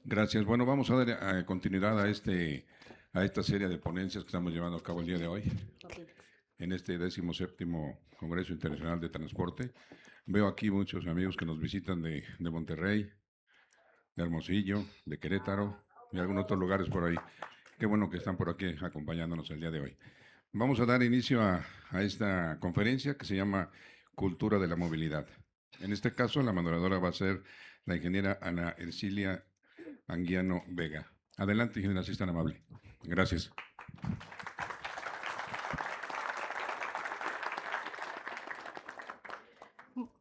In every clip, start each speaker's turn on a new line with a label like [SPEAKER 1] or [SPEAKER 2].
[SPEAKER 1] Gracias. Bueno, vamos a dar continuidad a esta serie de ponencias que estamos llevando a cabo el día de hoy, en este 17º Congreso Internacional de Transporte. Veo aquí muchos amigos que nos visitan de Monterrey, de Hermosillo, de Querétaro y algunos otros lugares por ahí. Qué bueno que están por aquí acompañándonos el día de hoy. Vamos a dar inicio a esta conferencia que se llama Cultura de la Movilidad. En este caso, la moderadora va a ser la ingeniera Ana Ercilia Anguiano Vega. Adelante, ingeniera, si es tan amable. Gracias.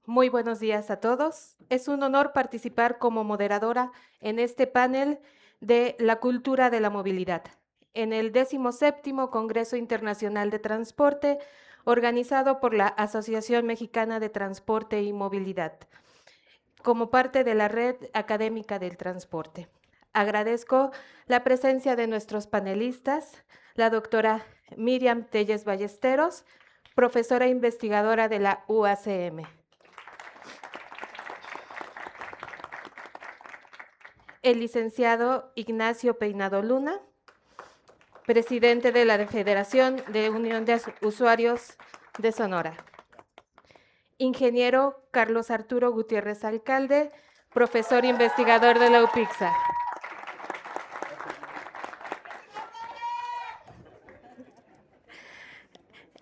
[SPEAKER 2] Muy buenos días a todos. Es un honor participar como moderadora en este panel de la cultura de la movilidad, en el 17º Congreso Internacional de Transporte, organizado por la Asociación Mexicana de Transporte y Movilidad, como parte de la Red Académica del Transporte. Agradezco la presencia de nuestros panelistas, la doctora Miriam Telles Ballesteros, profesora investigadora de la UACM. El licenciado Ignacio Peinado Luna, presidente de la Federación de Unión de Usuarios de Sonora. Ingeniero Carlos Arturo Gutiérrez Alcalde, profesor investigador de la UPIXA.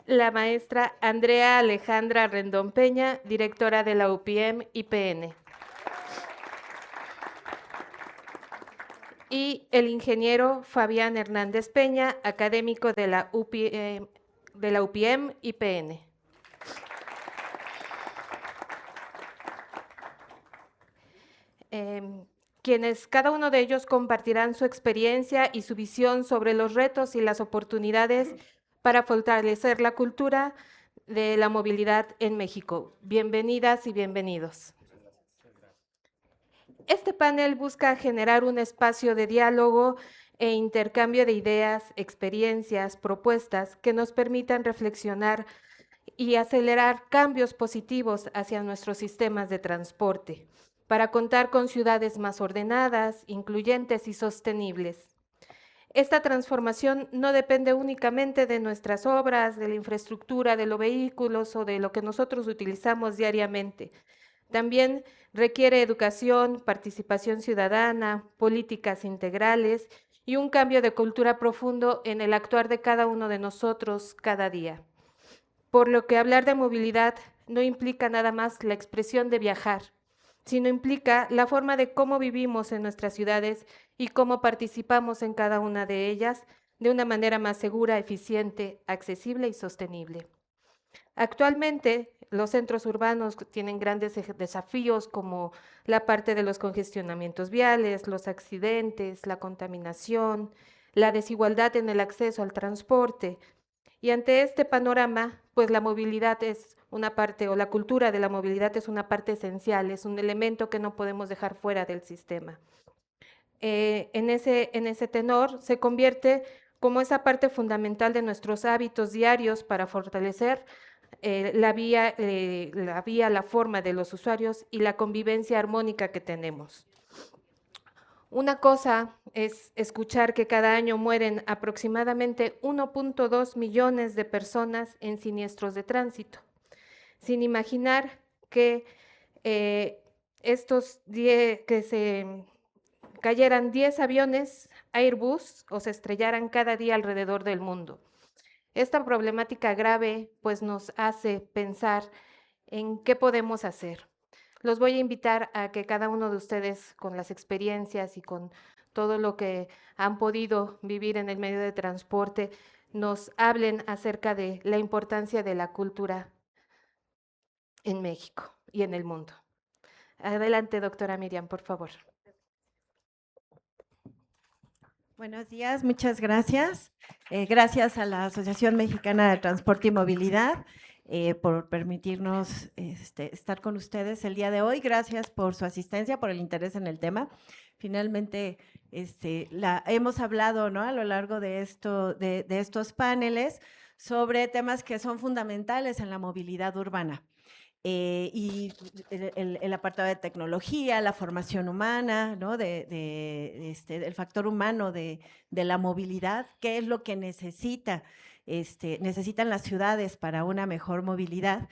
[SPEAKER 2] La maestra Andrea Alejandra Rendón Peña, directora de la UPM-IPN. Y el ingeniero Fabián Hernández Peña, académico de la UPM-IPN. Quienes cada uno de ellos compartirán su experiencia y su visión sobre los retos y las oportunidades para fortalecer la cultura de la movilidad en México. Bienvenidas y bienvenidos. Este panel busca generar un espacio de diálogo e intercambio de ideas, experiencias, propuestas que nos permitan reflexionar y acelerar cambios positivos hacia nuestros sistemas de transporte, para contar con ciudades más ordenadas, incluyentes y sostenibles. Esta transformación no depende únicamente de nuestras obras, de la infraestructura, de los vehículos o de lo que nosotros utilizamos diariamente. También requiere educación, participación ciudadana, políticas integrales y un cambio de cultura profundo en el actuar de cada uno de nosotros cada día. Por lo que hablar de movilidad no implica nada más la expresión de viajar, sino implica la forma de cómo vivimos en nuestras ciudades y cómo participamos en cada una de ellas de una manera más segura, eficiente, accesible y sostenible. Actualmente, los centros urbanos tienen grandes desafíos como la parte de los congestionamientos viales, los accidentes, la contaminación, la desigualdad en el acceso al transporte. Y ante este panorama, pues la movilidad es una parte, o la cultura de la movilidad es una parte esencial, es un elemento que no podemos dejar fuera del sistema. En ese tenor se convierte como esa parte fundamental de nuestros hábitos diarios para fortalecer la forma de los usuarios y la convivencia armónica que tenemos. Una cosa es escuchar que cada año mueren aproximadamente 1.2 millones de personas en siniestros de tránsito, sin imaginar que que se cayeran 10 aviones Airbus o se estrellaran cada día alrededor del mundo. Esta problemática grave pues nos hace pensar en qué podemos hacer. Los voy a invitar a que cada uno de ustedes, con las experiencias y con todo lo que han podido vivir en el medio de transporte, nos hablen acerca de la importancia de la cultura en México y en el mundo. Adelante, doctora Miriam, por favor.
[SPEAKER 3] Buenos días, muchas gracias. Gracias a la Asociación Mexicana de Transporte y Movilidad por permitirnos estar con ustedes el día de hoy. Gracias por su asistencia, por el interés en el tema. Finalmente, hemos hablado, ¿no?, a lo largo de estos paneles sobre temas que son fundamentales en la movilidad urbana. y el apartado de tecnología, la formación humana, ¿no? Del factor humano de la movilidad, qué es lo que necesitan las ciudades para una mejor movilidad.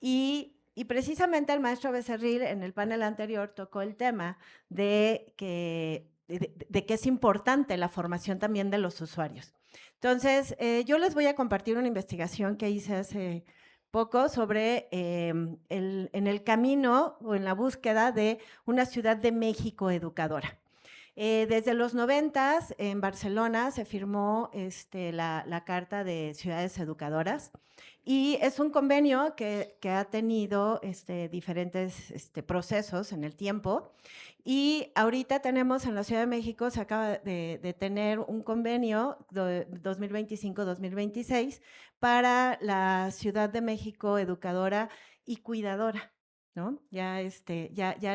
[SPEAKER 3] Y precisamente el maestro Becerril en el panel anterior tocó el tema de que es importante la formación también de los usuarios. Entonces, yo les voy a compartir una investigación que hice hace poco sobre en el camino o en la búsqueda de una Ciudad de México educadora. Desde los 90 en Barcelona se firmó la Carta de Ciudades Educadoras y es un convenio que ha tenido diferentes procesos en el tiempo. Y ahorita tenemos en la Ciudad de México, se acaba de tener un convenio 2025-2026 para la Ciudad de México educadora y cuidadora, ¿no? Ya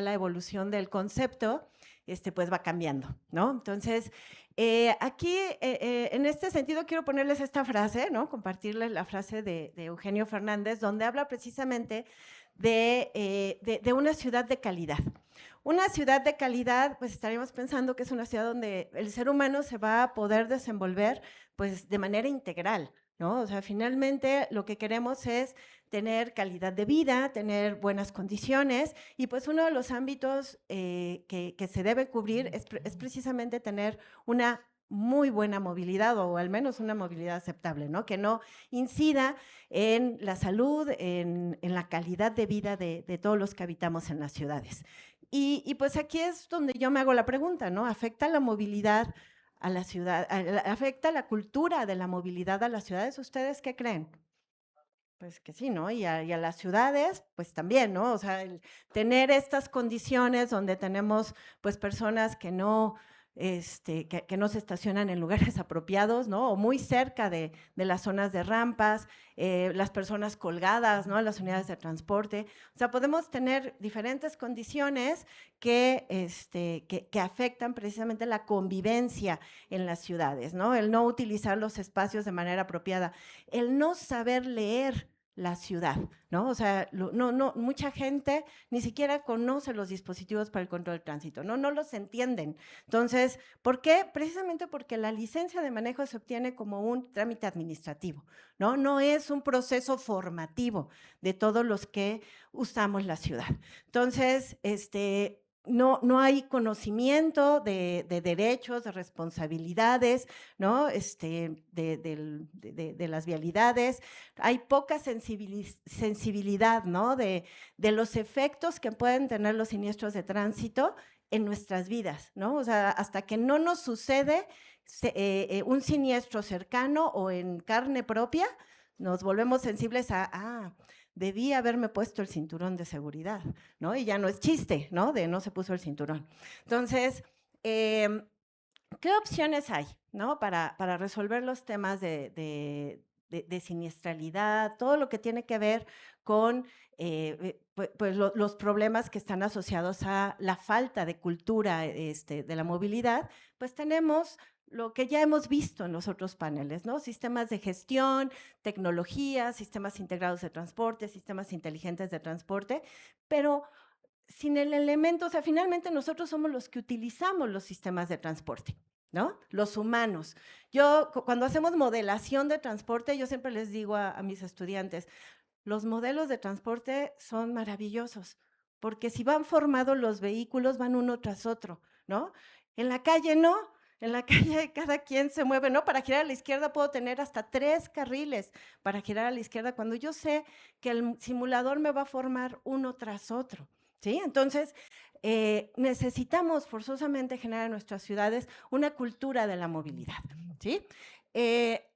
[SPEAKER 3] la evolución del concepto pues va cambiando, ¿no? Entonces, aquí, en este sentido, quiero ponerles esta frase, ¿no? Compartirles la frase de Eugenio Fernández, donde habla precisamente de una ciudad de calidad. Una ciudad de calidad, pues estaríamos pensando que es una ciudad donde el ser humano se va a poder desenvolver, pues, de manera integral, ¿no? O sea, finalmente lo que queremos es tener calidad de vida, tener buenas condiciones, y pues uno de los ámbitos que se debe cubrir es precisamente tener una muy buena movilidad, o al menos una movilidad aceptable, ¿no? Que no incida en la salud, en la calidad de vida de todos los que habitamos en las ciudades. Y pues aquí es donde yo me hago la pregunta, ¿no? ¿Afecta la movilidad a la ciudad, afecta la cultura de la movilidad a las ciudades? ¿Ustedes qué creen? Pues que sí, ¿no? Y a las ciudades, pues también, ¿no? O sea, el tener estas condiciones donde tenemos, pues, personas que no se estacionan en lugares apropiados, ¿no? O muy cerca de las zonas de rampas, las personas colgadas, ¿no? Las unidades de transporte. O sea, podemos tener diferentes condiciones que afectan precisamente la convivencia en las ciudades, ¿no? El no utilizar los espacios de manera apropiada, el no saber leer la ciudad, ¿no? O sea, mucha gente ni siquiera conoce los dispositivos para el control del tránsito, no los entienden. Entonces, ¿por qué? Precisamente porque la licencia de manejo se obtiene como un trámite administrativo, ¿no? No es un proceso formativo de todos los que usamos la ciudad. Entonces, no hay conocimiento de derechos, de responsabilidades, ¿no? De las vialidades. Hay poca sensibilidad, ¿no? De los efectos que pueden tener los siniestros de tránsito en nuestras vidas, ¿no? O sea, hasta que no nos sucede un siniestro cercano o en carne propia, nos volvemos sensibles a debí haberme puesto el cinturón de seguridad, ¿no? Y ya no es chiste, ¿no? De no se puso el cinturón. Entonces, ¿qué opciones hay, ¿no? Para resolver los temas de siniestralidad, todo lo que tiene que ver con pues los problemas que están asociados a la falta de cultura de la movilidad? Pues tenemos lo que ya hemos visto en los otros paneles, ¿no? Sistemas de gestión, tecnología, sistemas integrados de transporte, sistemas inteligentes de transporte, pero sin el elemento, o sea, finalmente nosotros somos los que utilizamos los sistemas de transporte, ¿no? Los humanos. Yo, cuando hacemos modelación de transporte, yo siempre les digo a mis estudiantes, los modelos de transporte son maravillosos, porque si van formados los vehículos, van uno tras otro, ¿no? En la calle no. En la calle cada quien se mueve, ¿no? Para girar a la izquierda puedo tener hasta 3 carriles para girar a la izquierda cuando yo sé que el simulador me va a formar uno tras otro, ¿sí? Entonces, necesitamos forzosamente generar en nuestras ciudades una cultura de la movilidad, ¿sí?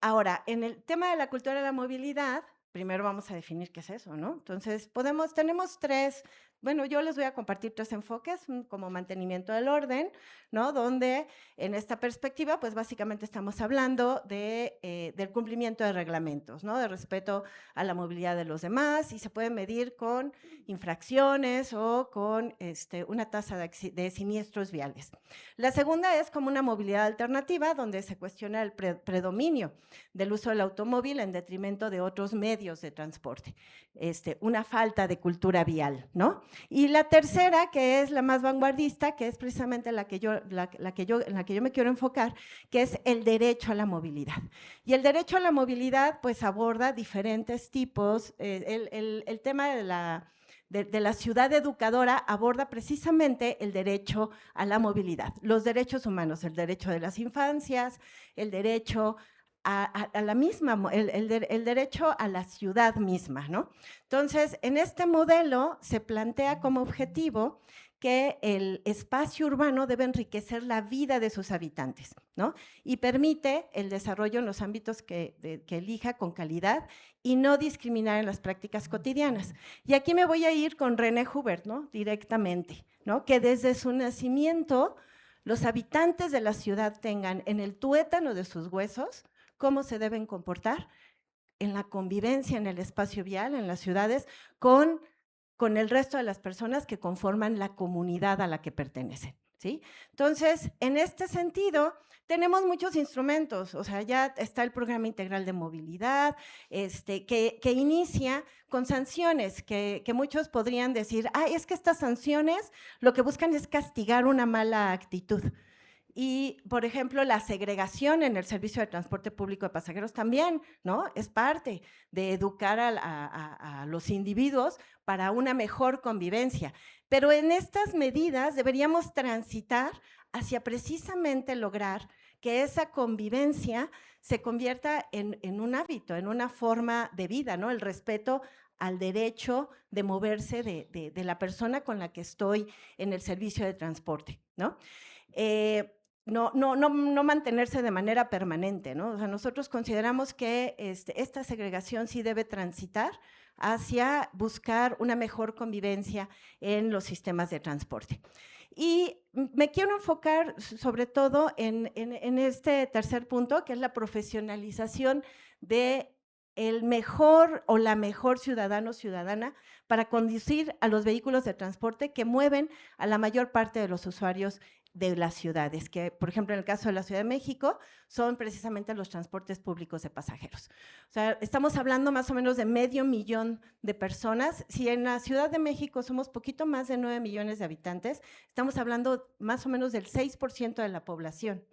[SPEAKER 3] Ahora, en el tema de la cultura de la movilidad, primero vamos a definir qué es eso, ¿no? Entonces, tenemos 3, bueno, yo les voy a compartir 3 enfoques, como mantenimiento del orden, ¿no? Donde en esta perspectiva, pues básicamente estamos hablando del cumplimiento de reglamentos, ¿no? De respeto a la movilidad de los demás, y se puede medir con infracciones o con una tasa de siniestros viales. La segunda es como una movilidad alternativa, donde se cuestiona el predominio del uso del automóvil en detrimento de otros medios medios de transporte, una falta de cultura vial, ¿no? Y la tercera, que es la más vanguardista, que es precisamente en la que yo me quiero enfocar, que es el derecho a la movilidad. Y el derecho a la movilidad, pues, aborda diferentes tipos. El tema de la ciudad educadora aborda precisamente el derecho a la movilidad, los derechos humanos, el derecho de las infancias, el derecho a la misma, el derecho a la ciudad misma, ¿no? Entonces, en este modelo se plantea como objetivo que el espacio urbano debe enriquecer la vida de sus habitantes, ¿no? Y permite el desarrollo en los ámbitos que elija con calidad y no discriminar en las prácticas cotidianas. Y aquí me voy a ir con René Hubert, ¿no? Directamente, ¿no? Que desde su nacimiento los habitantes de la ciudad tengan en el tuétano de sus huesos cómo se deben comportar en la convivencia en el espacio vial, en las ciudades, con el resto de las personas que conforman la comunidad a la que pertenecen, ¿sí? Entonces, en este sentido, tenemos muchos instrumentos, o sea, ya está el Programa Integral de Movilidad, que inicia con sanciones, que muchos podrían decir, es que estas sanciones lo que buscan es castigar una mala actitud. Y, por ejemplo, la segregación en el servicio de transporte público de pasajeros también, ¿no? Es parte de educar a los individuos para una mejor convivencia. Pero en estas medidas deberíamos transitar hacia precisamente lograr que esa convivencia se convierta en un hábito, en una forma de vida, ¿no? El respeto al derecho de moverse de la persona con la que estoy en el servicio de transporte, ¿no? No mantenerse de manera permanente, ¿no? O sea, nosotros consideramos que esta segregación sí debe transitar hacia buscar una mejor convivencia en los sistemas de transporte. Y me quiero enfocar sobre todo en este tercer punto, que es la profesionalización de el mejor o la mejor ciudadano o ciudadana para conducir a los vehículos de transporte que mueven a la mayor parte de los usuarios de las ciudades, que por ejemplo en el caso de la Ciudad de México son precisamente los transportes públicos de pasajeros. O sea, estamos hablando más o menos de 500,000 de personas. Si en la Ciudad de México somos poquito más de 9 millones de habitantes, estamos hablando más o menos del 6% de la población.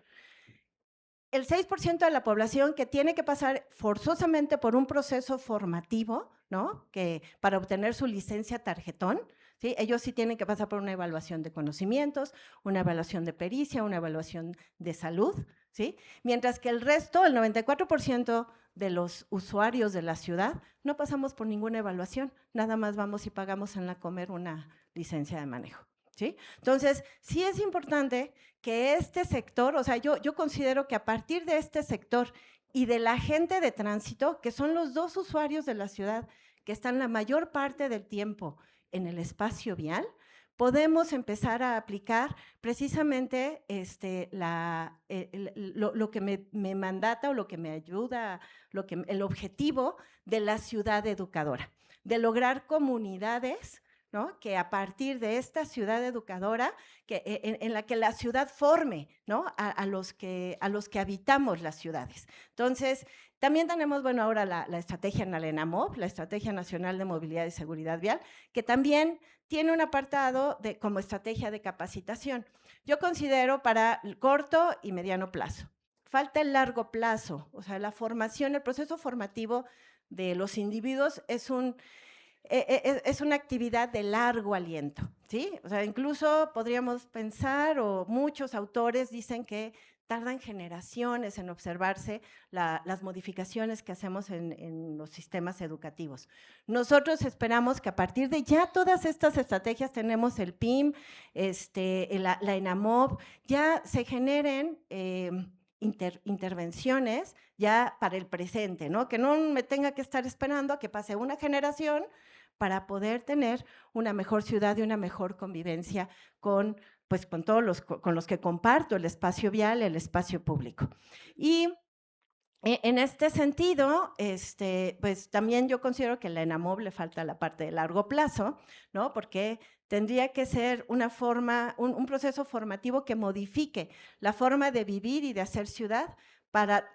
[SPEAKER 3] El 6% de la población que tiene que pasar forzosamente por un proceso formativo, ¿no? Que para obtener su licencia tarjetón, ¿sí? Ellos sí tienen que pasar por una evaluación de conocimientos, una evaluación de pericia, una evaluación de salud, ¿sí? Mientras que el resto, el 94% de los usuarios de la ciudad, no pasamos por ninguna evaluación, nada más vamos y pagamos en la Comer una licencia de manejo, ¿sí? Entonces, sí es importante que este sector, o sea, yo considero que a partir de este sector y de la gente de tránsito, que son los dos usuarios de la ciudad que están la mayor parte del tiempo en el espacio vial, podemos empezar a aplicar precisamente lo que me mandata o lo que me ayuda, el objetivo de la ciudad educadora, de lograr comunidades, ¿no? Que a partir de esta ciudad educadora, en la que la ciudad forme, ¿no? a los que habitamos las ciudades. Entonces, también tenemos, bueno, ahora la estrategia en la ENAMOV, la Estrategia Nacional de Movilidad y Seguridad Vial, que también tiene un apartado como estrategia de capacitación. Yo considero para el corto y mediano plazo. Falta el largo plazo, o sea, la formación, el proceso formativo de los individuos es una actividad de largo aliento, ¿sí? O sea, incluso podríamos pensar, o muchos autores dicen que tardan generaciones en observarse las modificaciones que hacemos en los sistemas educativos. Nosotros esperamos que a partir de ya todas estas estrategias, tenemos el PIM, la ENAMOV, ya se generen intervenciones ya para el presente, ¿no? Que no me tenga que estar esperando a que pase una generación para poder tener una mejor ciudad y una mejor convivencia con todos con los que comparto el espacio vial, el espacio público. Y en este sentido, pues también yo considero que a la ENAMOV le falta la parte de largo plazo, ¿no? Porque tendría que ser una forma, un proceso formativo que modifique la forma de vivir y de hacer ciudad para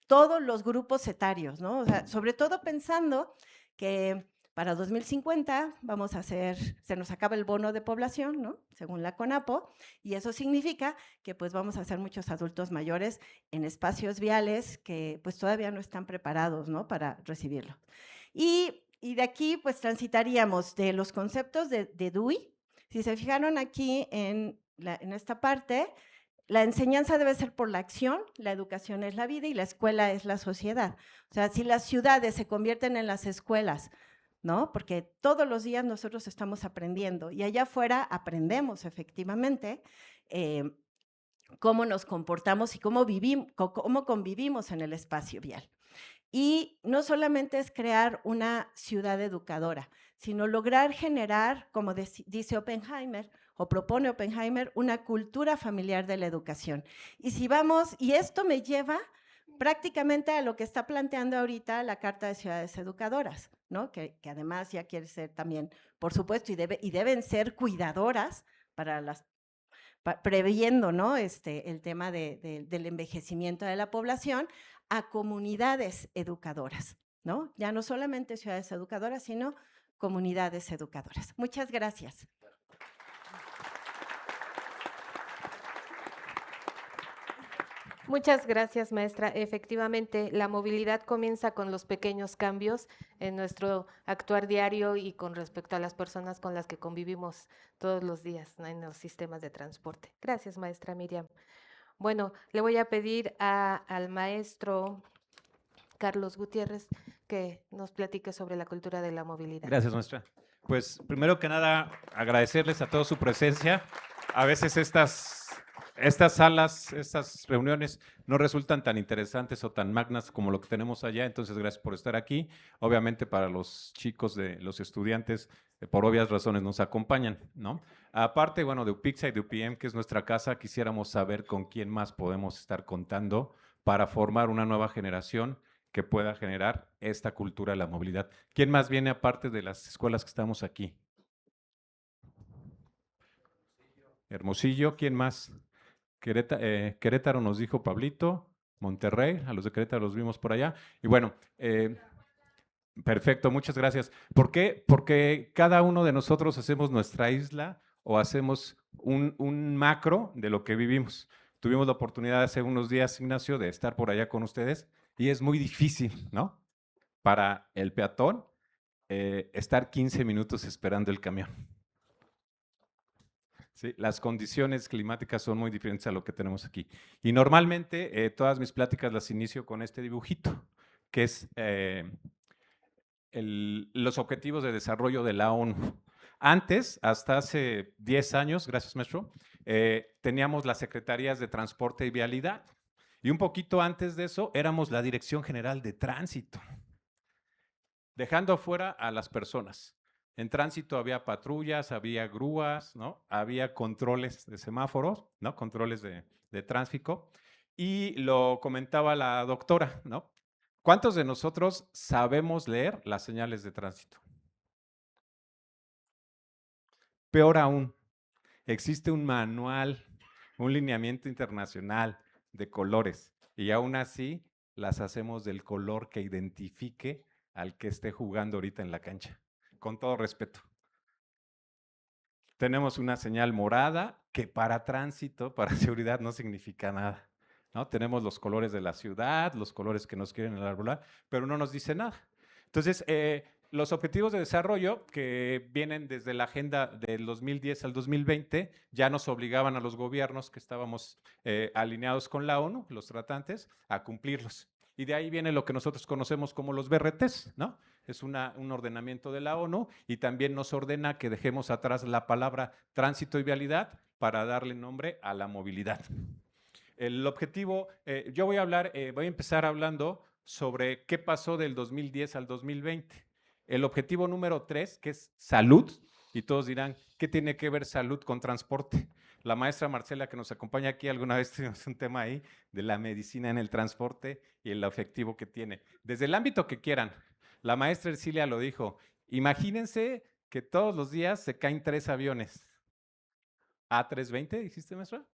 [SPEAKER 3] todos los grupos etarios, ¿no? O sea, sobre todo pensando que para 2050 vamos a se nos acaba el bono de población, ¿no? Según la CONAPO, y eso significa que pues vamos a ser muchos adultos mayores en espacios viales que pues todavía no están preparados, ¿no? Para recibirlo. Y de aquí pues transitaríamos de los conceptos de Dewey. Si se fijaron aquí en esta parte, la enseñanza debe ser por la acción, la educación es la vida y la escuela es la sociedad. O sea, si las ciudades se convierten en las escuelas, ¿no? Porque todos los días nosotros estamos aprendiendo y allá afuera aprendemos efectivamente cómo nos comportamos y cómo convivimos en el espacio vial. Y no solamente es crear una ciudad educadora, sino lograr generar, como dice Oppenheimer, o propone Oppenheimer, una cultura familiar de la educación. Y si vamos, y esto me lleva prácticamente a lo que está planteando ahorita la Carta de Ciudades Educadoras, ¿no? Que además ya quiere ser también, por supuesto, y deben ser cuidadoras para previendo, ¿no? El tema del envejecimiento de la población a comunidades educadoras, ¿no? Ya no solamente ciudades educadoras, sino comunidades educadoras. Muchas gracias.
[SPEAKER 2] Muchas gracias, maestra. Efectivamente, la movilidad comienza con los pequeños cambios en nuestro actuar diario y con respecto a las personas con las que convivimos todos los días, ¿no? En los sistemas de transporte. Gracias, maestra Miriam. Bueno, le voy a pedir al maestro Carlos Gutiérrez que nos platique sobre la cultura de la movilidad.
[SPEAKER 4] Gracias, maestra. Pues primero que nada, agradecerles a todos su presencia. A veces estas salas, estas reuniones no resultan tan interesantes o tan magnas como lo que tenemos allá, entonces gracias por estar aquí. Obviamente para los chicos, los estudiantes, por obvias razones nos acompañan, ¿no? Aparte, bueno, de UPIXA y de UPM, que es nuestra casa, quisiéramos saber con quién más podemos estar contando para formar una nueva generación que pueda generar esta cultura de la movilidad. ¿Quién más viene aparte de las escuelas que estamos aquí? Hermosillo, ¿quién más? Querétaro nos dijo Pablito, Monterrey, a los de Querétaro los vimos por allá. Y bueno, perfecto, muchas gracias. ¿Por qué? Porque cada uno de nosotros hacemos nuestra isla o hacemos un macro de lo que vivimos. Tuvimos la oportunidad hace unos días, Ignacio, de estar por allá con ustedes y es muy difícil, ¿no? Para el peatón estar 15 minutos esperando el camión. Sí, las condiciones climáticas son muy diferentes a lo que tenemos aquí. Y normalmente todas mis pláticas las inicio con este dibujito, que es los objetivos de desarrollo de la ONU. Antes, hasta hace 10 años, gracias maestro, teníamos las secretarías de Transporte y Vialidad. Y un poquito antes de eso, éramos la Dirección General de Tránsito, dejando afuera a las personas. En tránsito había patrullas, había grúas, ¿no? Había controles de semáforos, ¿no? Controles de tráfico. Y lo comentaba la doctora, ¿no? ¿Cuántos de nosotros sabemos leer las señales de tránsito? Peor aún, existe un manual, un lineamiento internacional de colores y aún así las hacemos del color que identifique al que esté jugando ahorita en la cancha. Con todo respeto. Tenemos una señal morada que para tránsito, para seguridad no significa nada, ¿no? Tenemos los colores de la ciudad, los colores que nos quieren enarbolar, pero no nos dice nada. Entonces, los objetivos de desarrollo que vienen desde la agenda del 2010 al 2020 ya nos obligaban a los gobiernos que estábamos alineados con la ONU, los tratantes, a cumplirlos. Y de ahí viene lo que nosotros conocemos como los BRTs, ¿no? Es un ordenamiento de la ONU y también nos ordena que dejemos atrás la palabra tránsito y vialidad para darle nombre a la movilidad. El objetivo, yo voy a empezar hablando sobre qué pasó del 2010 al 2020. El objetivo número 3, que es salud, y todos dirán, ¿qué tiene que ver salud con transporte? La maestra Marcela, que nos acompaña aquí, alguna vez tuvimos un tema ahí de la medicina en el transporte y el efectivo que tiene. Desde el ámbito que quieran, la maestra Ercilia lo dijo, imagínense que todos los días se caen 3 aviones. ¿A320, dijiste, maestra?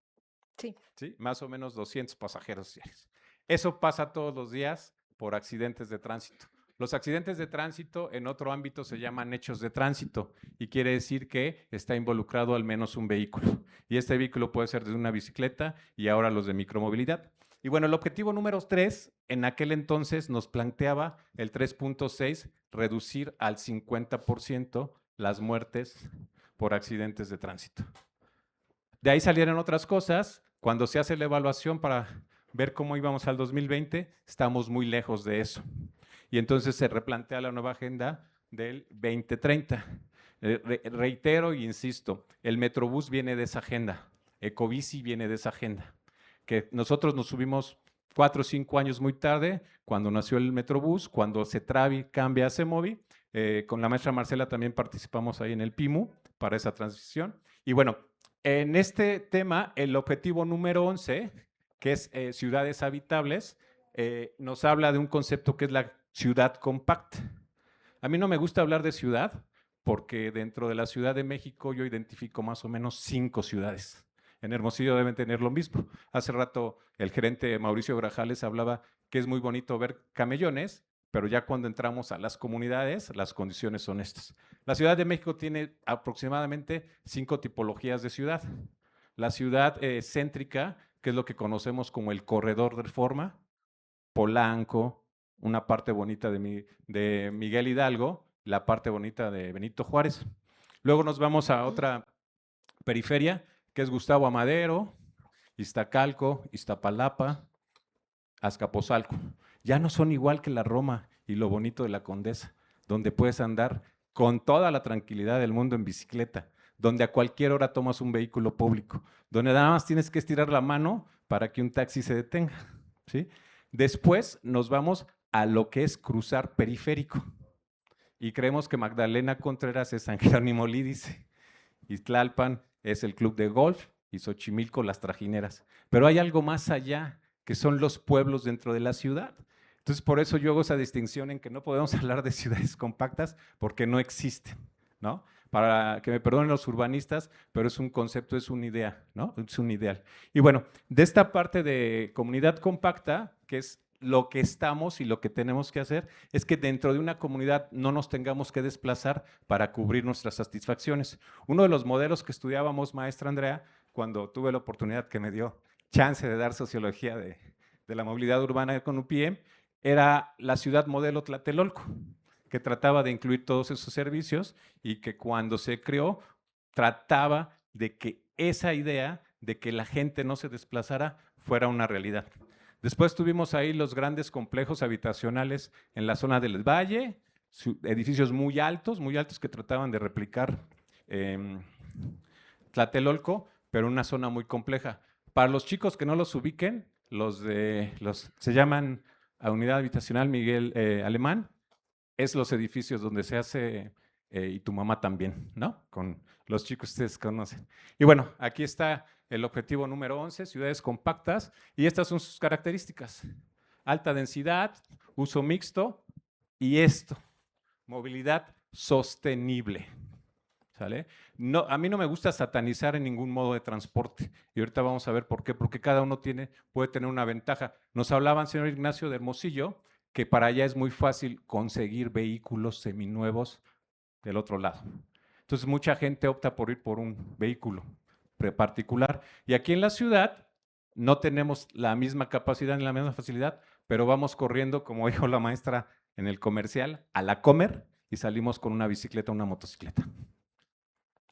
[SPEAKER 2] Sí.
[SPEAKER 4] Sí, más o menos 200 pasajeros diarios. Eso pasa todos los días por accidentes de tránsito. Los accidentes de tránsito en otro ámbito se llaman hechos de tránsito y quiere decir que está involucrado al menos un vehículo. Y este vehículo puede ser desde una bicicleta y ahora los de micromovilidad. Y bueno, el objetivo número 3, en aquel entonces nos planteaba el 3.6, reducir al 50% las muertes por accidentes de tránsito. De ahí salieron otras cosas. Cuando se hace la evaluación para ver cómo íbamos al 2020, estamos muy lejos de eso. Y entonces se replantea la nueva agenda del 2030. Reitero e insisto, el Metrobús viene de esa agenda, Ecobici viene de esa agenda, que nosotros nos subimos 4 o 5 años muy tarde, cuando nació el Metrobús, cuando Cetravi cambia a CEMOVI, con la maestra Marcela también participamos ahí en el PIMU para esa transición. Y bueno, en este tema, el objetivo número 11, que es ciudades habitables, nos habla de un concepto que es la ciudad compacta. A mí no me gusta hablar de ciudad porque dentro de la Ciudad de México yo identifico más o menos 5 ciudades. En Hermosillo deben tener lo mismo. Hace rato el gerente Mauricio Grajales hablaba que es muy bonito ver camellones, pero ya cuando entramos a las comunidades, las condiciones son estas. La Ciudad de México tiene aproximadamente 5 tipologías de ciudad. La ciudad céntrica, que es lo que conocemos como el Corredor de Reforma, Polanco, una parte bonita de Miguel Hidalgo, la parte bonita de Benito Juárez. Luego nos vamos a otra periferia, que es Gustavo Amadero, Iztacalco, Iztapalapa, Azcapotzalco. Ya no son igual que la Roma y lo bonito de la Condesa, donde puedes andar con toda la tranquilidad del mundo en bicicleta, donde a cualquier hora tomas un vehículo público, donde nada más tienes que estirar la mano para que un taxi se detenga, ¿sí? Después nos vamos a lo que es cruzar periférico. Y creemos que Magdalena Contreras es San Jerónimo Lídice, y Tlalpan es el club de golf, y Xochimilco las trajineras. Pero hay algo más allá, que son los pueblos dentro de la ciudad. Entonces, por eso yo hago esa distinción en que no podemos hablar de ciudades compactas porque no existen, ¿no? Para que me perdonen los urbanistas, pero es un concepto, es una idea, ¿no? Es un ideal. Y bueno, de esta parte de comunidad compacta, que es lo que estamos y lo que tenemos que hacer, es que dentro de una comunidad no nos tengamos que desplazar para cubrir nuestras satisfacciones. Uno de los modelos que estudiábamos, maestra Andrea, cuando tuve la oportunidad que me dio chance de dar sociología de la movilidad urbana con UPM, era la ciudad modelo Tlatelolco, que trataba de incluir todos esos servicios y que cuando se creó trataba de que esa idea de que la gente no se desplazara fuera una realidad. Después tuvimos ahí los grandes complejos habitacionales en la zona del Valle, edificios muy altos que trataban de replicar Tlatelolco, pero una zona muy compleja. Para los chicos que no los ubiquen, se llaman a Unidad Habitacional Miguel Alemán, es los edificios donde se hace, y tu mamá también, ¿no? Con los chicos ustedes conocen. Y bueno, aquí está el objetivo número 11, ciudades compactas, y estas son sus características. Alta densidad, uso mixto, y esto, movilidad sostenible. ¿Sale? No, a mí no me gusta satanizar en ningún modo de transporte, y ahorita vamos a ver por qué, porque cada uno puede tener una ventaja. Nos hablaban, señor Ignacio de Hermosillo, que para allá es muy fácil conseguir vehículos seminuevos del otro lado. Entonces, mucha gente opta por ir por un vehículo particular. Y aquí en la ciudad no tenemos la misma capacidad ni la misma facilidad, pero vamos corriendo, como dijo la maestra en el comercial, a la Comer y salimos con una bicicleta o una motocicleta.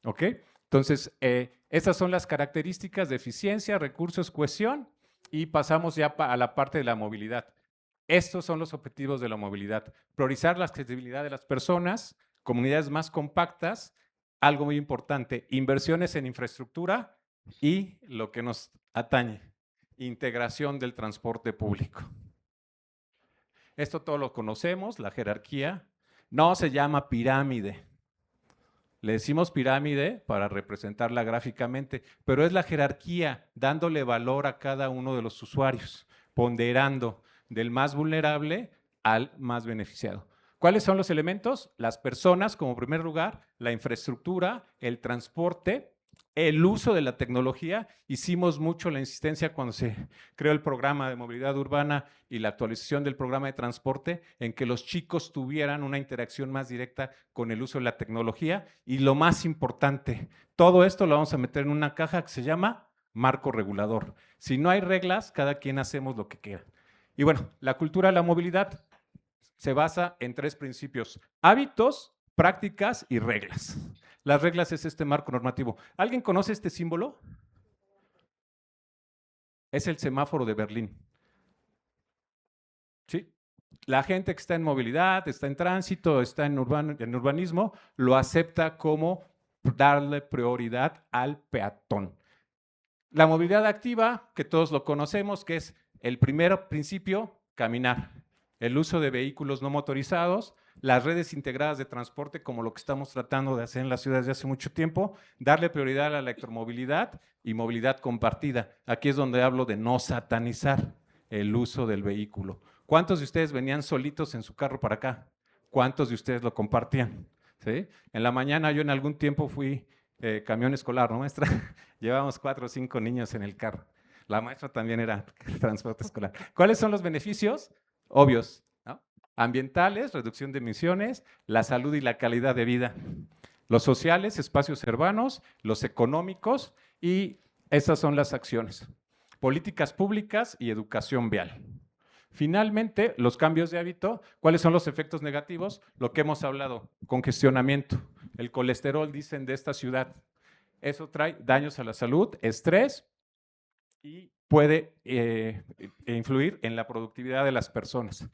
[SPEAKER 4] ¿Ok? Entonces, estas son las características de eficiencia, recursos, cohesión, y pasamos ya a la parte de la movilidad. Estos son los objetivos de la movilidad. Priorizar la accesibilidad de las personas, comunidades más compactas, algo muy importante, inversiones en infraestructura y lo que nos atañe, integración del transporte público. Esto todo lo conocemos, la jerarquía. No se llama pirámide. Le decimos pirámide para representarla gráficamente, pero es la jerarquía, dándole valor a cada uno de los usuarios, ponderando del más vulnerable al más beneficiado. ¿Cuáles son los elementos? Las personas como primer lugar, la infraestructura, el transporte el uso de la tecnología. Hicimos mucho la insistencia cuando se creó el programa de movilidad urbana y la actualización del programa de transporte en que los chicos tuvieran una interacción más directa con el uso de la tecnología. Y lo más importante, todo esto lo vamos a meter en una caja que se llama marco regulador. Si no hay reglas, cada quien hacemos lo que quiera. Y bueno, la cultura de la movilidad se basa en 3 principios: hábitos, prácticas y reglas. Las reglas es este marco normativo. ¿Alguien conoce este símbolo? Es el semáforo de Berlín. ¿Sí? La gente que está en movilidad, está en tránsito, está en urbanismo, lo acepta como darle prioridad al peatón. La movilidad activa, que todos lo conocemos, que es el primer principio, caminar. El uso de vehículos no motorizados, las redes integradas de transporte, como lo que estamos tratando de hacer en la ciudad desde hace mucho tiempo, darle prioridad a la electromovilidad y movilidad compartida. Aquí es donde hablo de no satanizar el uso del vehículo. ¿Cuántos de ustedes venían solitos en su carro para acá? ¿Cuántos de ustedes lo compartían? ¿Sí? En la mañana yo en algún tiempo fui camión escolar, ¿no, maestra? Llevábamos 4 o 5 niños en el carro. La maestra también era transporte escolar. ¿Cuáles son los beneficios? Obvios, ¿no? Ambientales, reducción de emisiones, la salud y la calidad de vida. Los sociales, espacios urbanos, los económicos, y esas son las acciones. Políticas públicas y educación vial. Finalmente, los cambios de hábito. ¿Cuáles son los efectos negativos? Lo que hemos hablado, congestionamiento. El colesterol, dicen, de esta ciudad. Eso trae daños a la salud, estrés y puede influir en la productividad de las personas.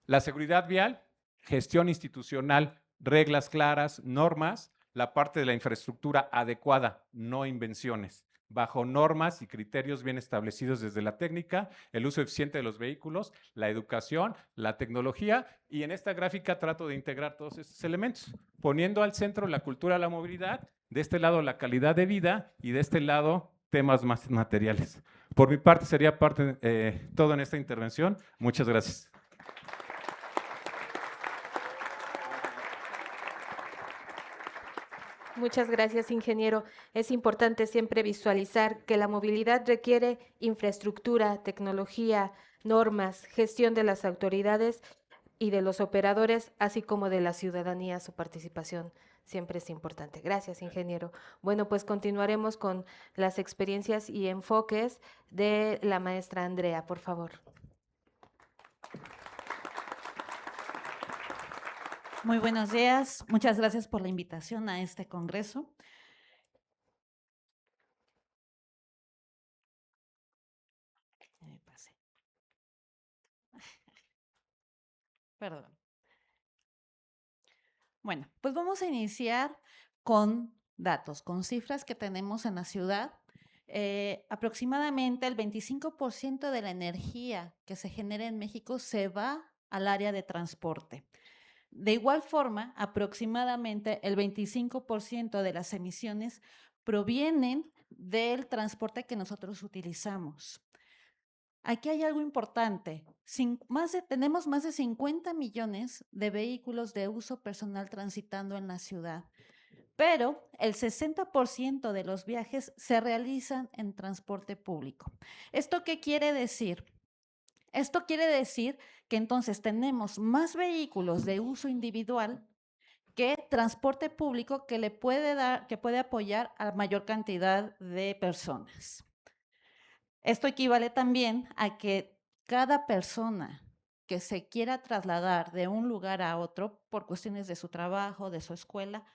[SPEAKER 4] La seguridad vial, gestión institucional, reglas claras, normas, la parte de la infraestructura adecuada, no invenciones, bajo normas y criterios bien establecidos desde la técnica, el uso eficiente de los vehículos, la educación, la tecnología, y en esta gráfica trato de integrar todos estos elementos, poniendo al centro la cultura de la movilidad, de este lado la calidad de vida y de este lado temas más materiales. Por mi parte sería todo en esta intervención. Muchas gracias.
[SPEAKER 2] Muchas gracias, ingeniero. Es importante siempre visualizar que la movilidad requiere infraestructura, tecnología, normas, gestión de las autoridades y de los operadores, así como de la ciudadanía. Su participación siempre es importante. Gracias, ingeniero. Bueno, pues continuaremos con las experiencias y enfoques de la maestra Andrea, por favor.
[SPEAKER 5] Muy buenos días. Muchas gracias por la invitación a este congreso. Perdón. Bueno, pues vamos a iniciar con datos, con cifras que tenemos en la ciudad. Aproximadamente el 25% de la energía que se genera en México se va al área de transporte. De igual forma, aproximadamente el 25% de las emisiones provienen del transporte que nosotros utilizamos. Aquí hay algo importante. Tenemos más de 50 millones de vehículos de uso personal transitando en la ciudad, pero el 60% de los viajes se realizan en transporte público. ¿Esto qué quiere decir? Esto quiere decir que entonces tenemos más vehículos de uso individual que transporte público que puede apoyar a la mayor cantidad de personas. Esto equivale también a que cada persona que se quiera trasladar de un lugar a otro por cuestiones de su trabajo, de su escuela,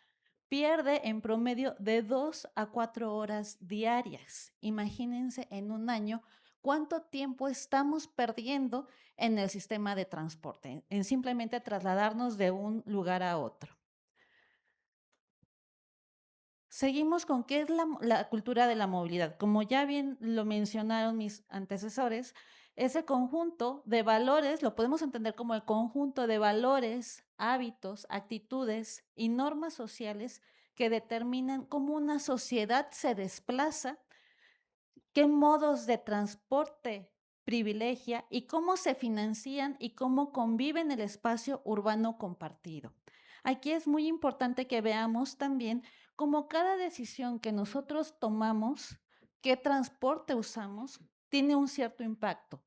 [SPEAKER 5] pierde en promedio de 2 a 4 horas diarias. Imagínense en un año cuánto tiempo estamos perdiendo en el sistema de transporte, en simplemente trasladarnos de un lugar a otro. Seguimos con qué es la cultura de la movilidad. Como ya bien lo mencionaron mis antecesores, ese conjunto de valores lo podemos entender como el conjunto de valores, hábitos, actitudes y normas sociales que determinan cómo una sociedad se desplaza, qué modos de transporte privilegia y cómo se financian y cómo conviven el espacio urbano compartido. Aquí es muy importante que veamos también como cada decisión que nosotros tomamos, qué transporte usamos, tiene un cierto impacto,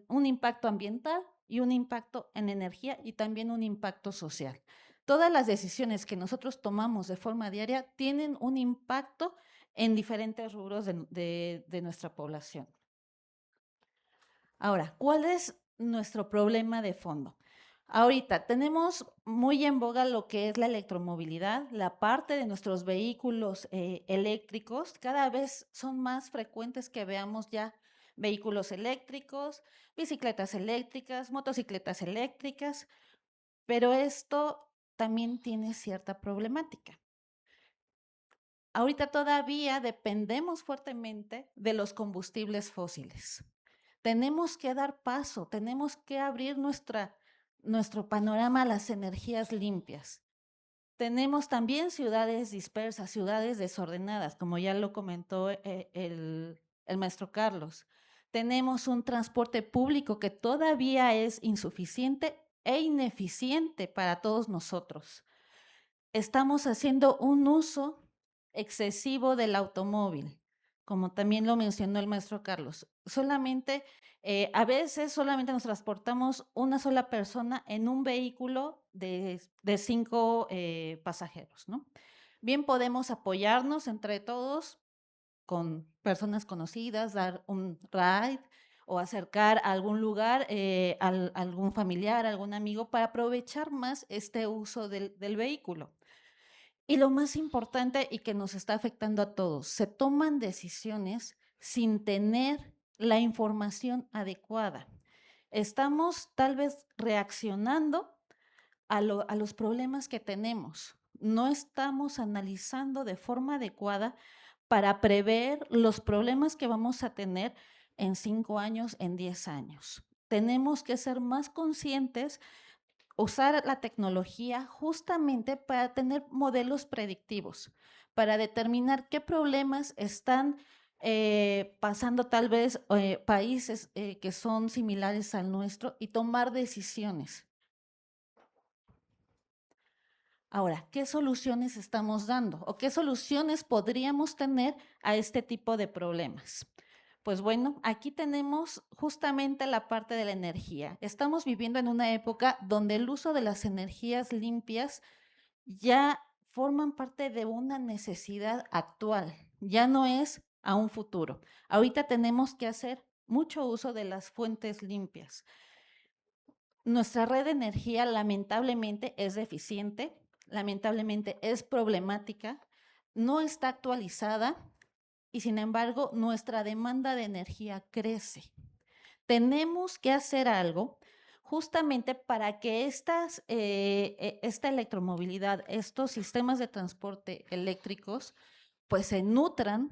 [SPEAKER 5] un impacto ambiental y un impacto en energía y también un impacto social. Todas las decisiones que nosotros tomamos de forma diaria tienen un impacto en diferentes rubros de nuestra población. Ahora, ¿cuál es nuestro problema de fondo? Ahorita tenemos muy en boga lo que es la electromovilidad, la parte de nuestros vehículos eléctricos. Cada vez son más frecuentes que veamos ya vehículos eléctricos, bicicletas eléctricas, motocicletas eléctricas, pero esto también tiene cierta problemática. Ahorita todavía dependemos fuertemente de los combustibles fósiles. Tenemos que dar paso, tenemos que abrir nuestro panorama a las energías limpias. Tenemos también ciudades dispersas, ciudades desordenadas, como ya lo comentó el maestro Carlos. Tenemos un transporte público que todavía es insuficiente e ineficiente para todos nosotros. Estamos haciendo un uso excesivo del automóvil, como también lo mencionó el maestro Carlos. A veces solamente nos transportamos una sola persona en un vehículo de 5 pasajeros, ¿no? Bien podemos apoyarnos entre todos con personas conocidas, dar un ride o acercar a algún lugar, algún familiar, algún amigo, para aprovechar más este uso del vehículo. Y lo más importante y que nos está afectando a todos, se toman decisiones sin tener la información adecuada. Estamos tal vez reaccionando a los problemas que tenemos. No estamos analizando de forma adecuada para prever los problemas que vamos a tener en 5 años, en 10 años. Tenemos que ser más conscientes, usar la tecnología justamente para tener modelos predictivos, para determinar qué problemas están pasando tal vez países que son similares al nuestro y tomar decisiones. Ahora, ¿qué soluciones estamos dando o qué soluciones podríamos tener a este tipo de problemas? Pues bueno, aquí tenemos justamente la parte de la energía. Estamos viviendo en una época donde el uso de las energías limpias ya forman parte de una necesidad actual, ya no es a un futuro. Ahorita tenemos que hacer mucho uso de las fuentes limpias. Nuestra red de energía lamentablemente es deficiente, lamentablemente es problemática, no está actualizada y sin embargo nuestra demanda de energía crece. Tenemos que hacer algo justamente para que esta electromovilidad, estos sistemas de transporte eléctricos, pues se nutran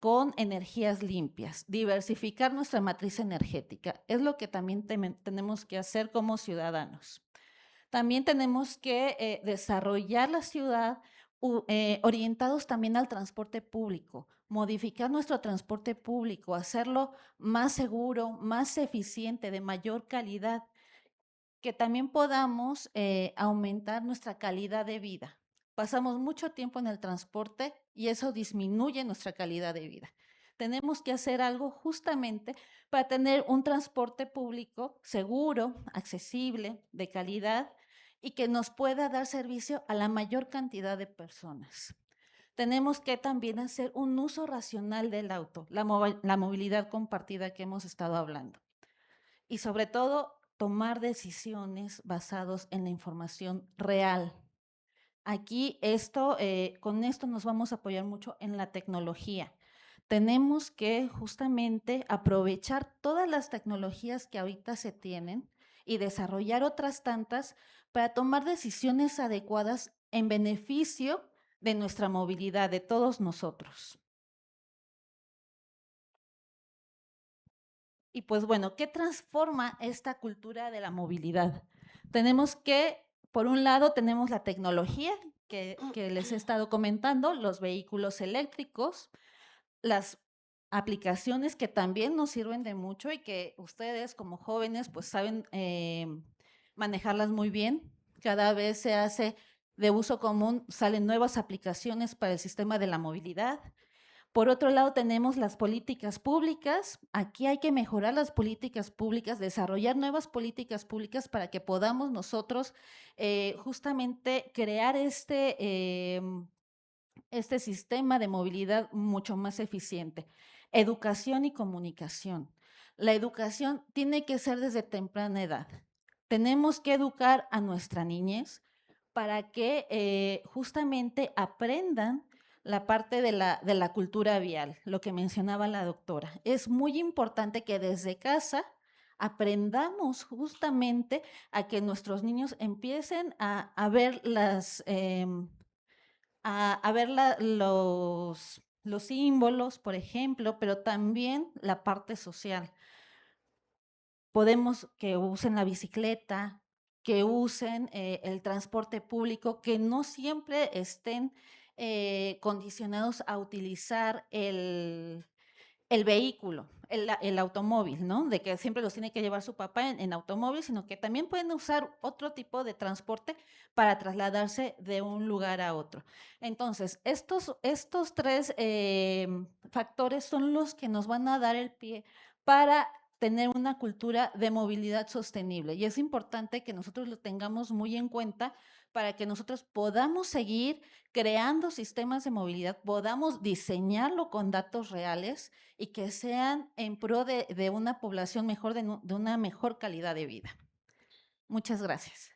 [SPEAKER 5] con energías limpias, diversificar nuestra matriz energética. Es lo que también tenemos que hacer como ciudadanos. También tenemos que desarrollar la ciudad orientados también al transporte público, modificar nuestro transporte público, hacerlo más seguro, más eficiente, de mayor calidad, que también podamos aumentar nuestra calidad de vida. Pasamos mucho tiempo en el transporte y eso disminuye nuestra calidad de vida. Tenemos que hacer algo justamente para tener un transporte público seguro, accesible, de calidad y que nos pueda dar servicio a la mayor cantidad de personas. Tenemos que también hacer un uso racional del auto, la movilidad compartida que hemos estado hablando. Y sobre todo, tomar decisiones basadas en la información real. Aquí con esto nos vamos a apoyar mucho en la tecnología. Tenemos que justamente aprovechar todas las tecnologías que ahorita se tienen y desarrollar otras tantas para tomar decisiones adecuadas en beneficio de nuestra movilidad, de todos nosotros. Y pues bueno, ¿qué transforma esta cultura de la movilidad? Tenemos que, por un lado, tenemos la tecnología que les he estado comentando, los vehículos eléctricos, las aplicaciones que también nos sirven de mucho y que ustedes como jóvenes pues saben manejarlas muy bien. Cada vez se hace de uso común, salen nuevas aplicaciones para el sistema de la movilidad. Por otro lado, tenemos las políticas públicas. Aquí hay que mejorar las políticas públicas, desarrollar nuevas políticas públicas para que podamos nosotros justamente crear este sistema de movilidad mucho más eficiente. Educación y comunicación. La educación tiene que ser desde temprana edad. Tenemos que educar a nuestra niñez para que justamente aprendan la parte de la cultura vial, lo que mencionaba la doctora. Es muy importante que desde casa aprendamos justamente a que nuestros niños empiecen a ver los símbolos, por ejemplo, pero también la parte social. Podemos que usen la bicicleta, que usen el transporte público, que no siempre estén condicionados a utilizar el vehículo, el automóvil, ¿no? De que siempre los tiene que llevar su papá en automóvil, sino que también pueden usar otro tipo de transporte para trasladarse de un lugar a otro. Entonces, estos tres factores son los que nos van a dar el pie para tener una cultura de movilidad sostenible. Y es importante que nosotros lo tengamos muy en cuenta para que nosotros podamos seguir creando sistemas de movilidad, podamos diseñarlo con datos reales y que sean en pro de una población mejor, de una mejor calidad de vida. Muchas gracias.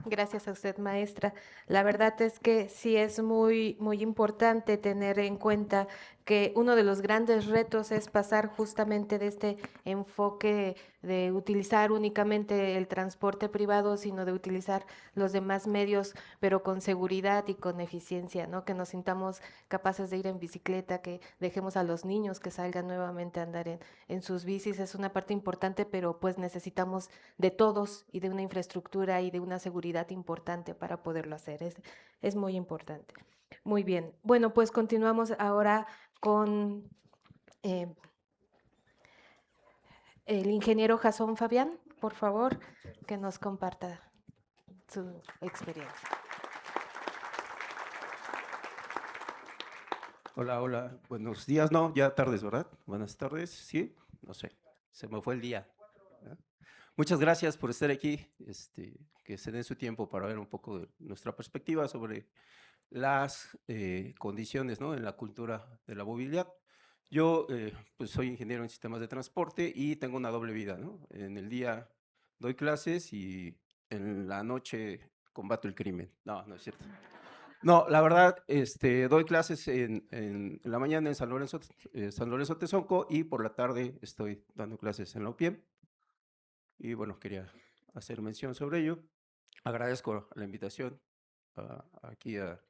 [SPEAKER 2] Gracias a usted, maestra. La verdad es que sí es muy importante tener en cuenta que uno de los grandes retos es pasar justamente de este enfoque de utilizar únicamente el transporte privado, sino de utilizar los demás medios, pero con seguridad y con eficiencia, ¿no? Que nos sintamos capaces de ir en bicicleta, que dejemos a los niños que salgan nuevamente a andar en sus bicis. Es una parte importante, pero pues necesitamos de todos y de una infraestructura y de una seguridad importante para poderlo hacer. Es muy importante. Muy bien. Bueno, pues continuamos ahora con el ingeniero Jasón Fabián, por favor, que nos comparta su experiencia.
[SPEAKER 6] Hola, hola, buenos días, no, ya tardes, ¿verdad? Buenas tardes, sí, no sé, se me fue el día. ¿Verdad? Muchas gracias por estar aquí, que se den su tiempo para ver un poco de nuestra perspectiva sobre las condiciones, ¿no? En la cultura de la movilidad. Yo, pues soy ingeniero en sistemas de transporte y tengo una doble vida, ¿no? En el día doy clases y en la noche combato el crimen. No, no es cierto. No, la verdad, doy clases en la mañana en San Lorenzo Tezonco y por la tarde estoy dando clases en la UPIEM. Y bueno, quería hacer mención sobre ello. Agradezco la invitación aquí a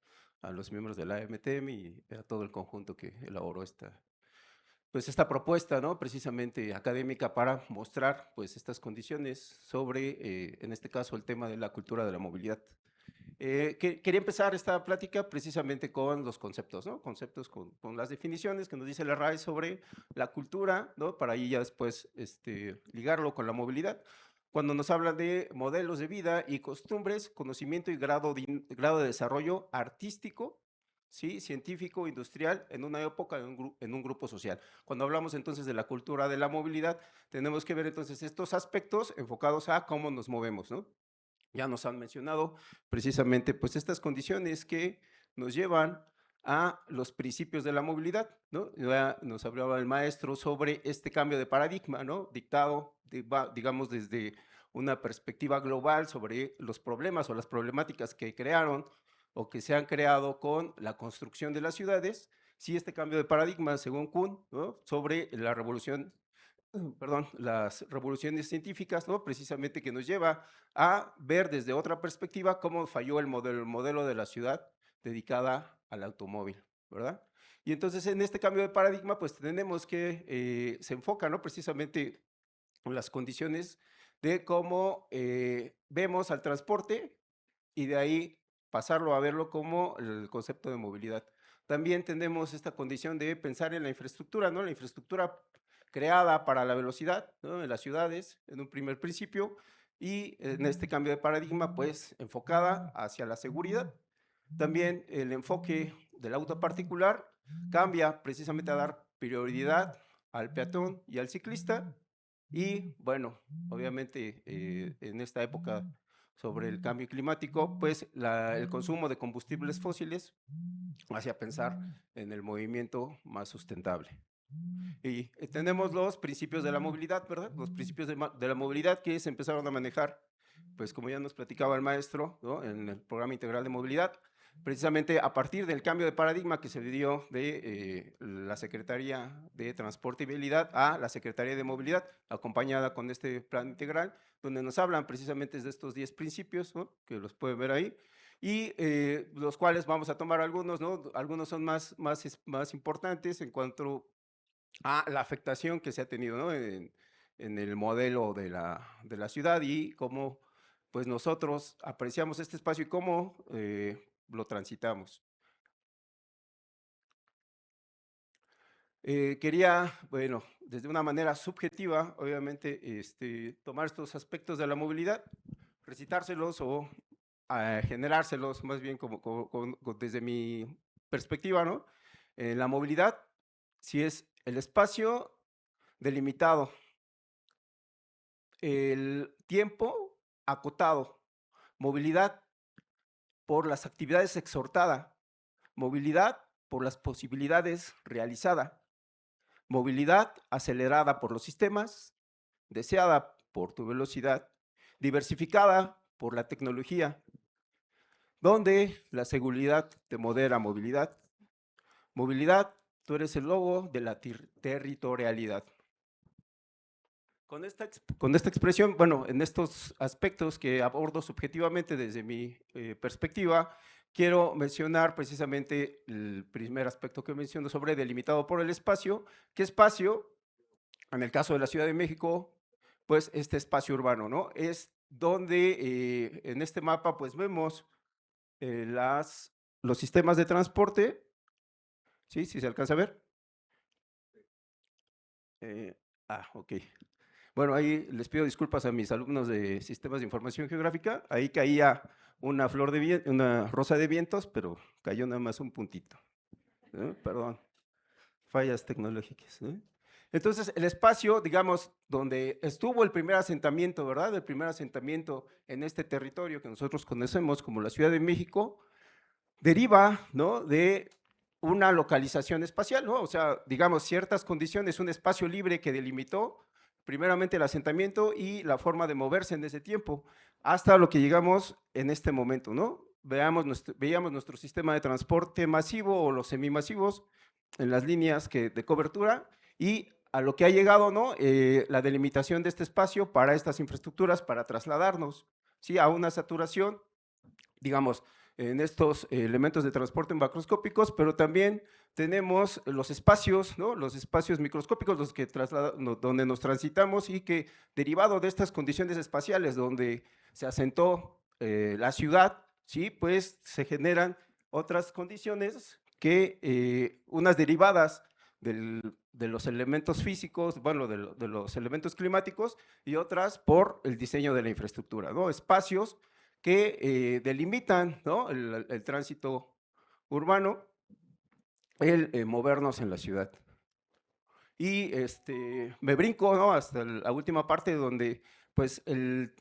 [SPEAKER 6] los miembros de la AMTM y a todo el conjunto que elaboró esta propuesta, ¿no? Precisamente académica para mostrar pues estas condiciones sobre, en este caso, el tema de la cultura de la movilidad. Quería empezar esta plática precisamente con los conceptos, ¿no? Conceptos con las definiciones que nos dice la RAE sobre la cultura, ¿no? Para ahí ya después ligarlo con la movilidad. Cuando nos habla de modelos de vida y costumbres, conocimiento y grado de desarrollo artístico, ¿sí? Científico, industrial, en una época, en un grupo social. Cuando hablamos entonces de la cultura de la movilidad, tenemos que ver entonces estos aspectos enfocados a cómo nos movemos, ¿no? Ya nos han mencionado precisamente pues estas condiciones que nos llevan a los principios de la movilidad, ¿no? Ya nos hablaba el maestro sobre este cambio de paradigma, ¿no? Dictado, digamos, desde una perspectiva global sobre los problemas o las problemáticas que crearon o que se han creado con la construcción de las ciudades. Sí, este cambio de paradigma, según Kuhn, ¿no? Sobre la revolución, las revoluciones científicas, ¿no? Precisamente que nos lleva a ver desde otra perspectiva cómo falló el modelo de la ciudad dedicada al automóvil, ¿verdad? Y entonces en este cambio de paradigma, pues tenemos que se enfoca, ¿no? Precisamente en las condiciones de cómo vemos al transporte y de ahí pasarlo a verlo como el concepto de movilidad. También tenemos esta condición de pensar en la infraestructura, ¿no? La infraestructura creada para la velocidad, ¿no? En las ciudades, en un primer principio, y en este cambio de paradigma, pues enfocada hacia la seguridad. También el enfoque del auto particular cambia precisamente a dar prioridad al peatón y al ciclista. Y bueno, obviamente en esta época sobre el cambio climático, pues el consumo de combustibles fósiles hacia pensar en el movimiento más sustentable. Y tenemos los principios de la movilidad, ¿verdad? Los principios de la movilidad que se empezaron a manejar, pues como ya nos platicaba el maestro, ¿no? En el programa integral de movilidad, precisamente a partir del cambio de paradigma que se dio de la Secretaría de Transporte y Vialidad a la Secretaría de Movilidad, acompañada con este plan integral, donde nos hablan precisamente de estos 10 principios, ¿no? Que los pueden ver ahí, y los cuales vamos a tomar algunos, ¿no? Algunos son más importantes en cuanto a la afectación que se ha tenido, ¿no? En el modelo de la ciudad y cómo pues nosotros apreciamos este espacio y cómo lo transitamos. Quería, bueno, desde una manera subjetiva, obviamente, tomar estos aspectos de la movilidad, recitárselos o generárselos, más bien desde mi perspectiva, ¿no? La movilidad, si es el espacio delimitado, el tiempo acotado, movilidad por las actividades exhortada, movilidad por las posibilidades realizada, movilidad acelerada por los sistemas, deseada por tu velocidad, diversificada por la tecnología, donde la seguridad te modera movilidad. Movilidad, tú eres el logo de la territorialidad. Con esta expresión, bueno, en estos aspectos que abordo subjetivamente desde mi perspectiva, quiero mencionar precisamente el primer aspecto que menciono sobre delimitado por el espacio. ¿Qué espacio? En el caso de la Ciudad de México, pues este espacio urbano, ¿no? Es donde en este mapa pues vemos los sistemas de transporte, ¿sí? ¿Sí se alcanza a ver? Ok. Bueno, ahí les pido disculpas a mis alumnos de Sistemas de Información Geográfica. Ahí caía una una rosa de vientos, pero cayó nada más un puntito. Perdón, fallas tecnológicas. Entonces, el espacio, digamos, donde estuvo el primer asentamiento, ¿verdad? El primer asentamiento en este territorio que nosotros conocemos como la Ciudad de México, deriva, ¿no? De una localización espacial, ¿no? O sea, digamos, ciertas condiciones, un espacio libre que delimitó primeramente el asentamiento y la forma de moverse en ese tiempo, hasta lo que llegamos en este momento, ¿no? Veíamos nuestro sistema de transporte masivo o los semimasivos en las líneas de cobertura y a lo que ha llegado, ¿no? La delimitación de este espacio para estas infraestructuras, para trasladarnos, ¿sí? A una saturación, digamos, en estos elementos de transporte macroscópicos, pero también tenemos los espacios, ¿no? Los espacios microscópicos, donde nos transitamos y que derivado de estas condiciones espaciales donde se asentó la ciudad, ¿sí? Pues se generan otras condiciones que unas derivadas de los elementos físicos, bueno, de los elementos climáticos y otras por el diseño de la infraestructura, ¿no? Espacios que delimitan, ¿no? el tránsito urbano, el movernos en la ciudad. Y me brinco, ¿no? Hasta la última parte donde pues el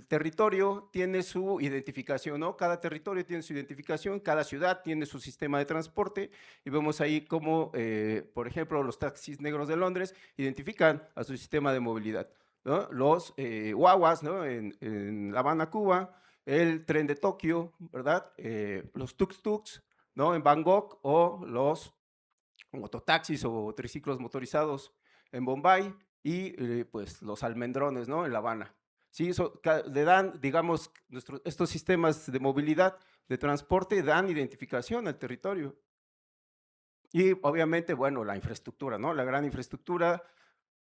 [SPEAKER 6] territorio tiene su identificación, ¿no? Cada territorio tiene su identificación, cada ciudad tiene su sistema de transporte y vemos ahí cómo, por ejemplo, los taxis negros de Londres identifican a su sistema de movilidad, ¿no? Los guaguas, ¿no? En La Habana, Cuba, el tren de Tokio, ¿verdad? Los tuk-tuks, ¿no? En Bangkok o los mototaxis o triciclos motorizados en Bombay y pues los almendrones, ¿no? En La Habana. Sí, le dan, digamos, estos sistemas de movilidad, de transporte, dan identificación al territorio. Y obviamente, bueno, la infraestructura, ¿no? La gran infraestructura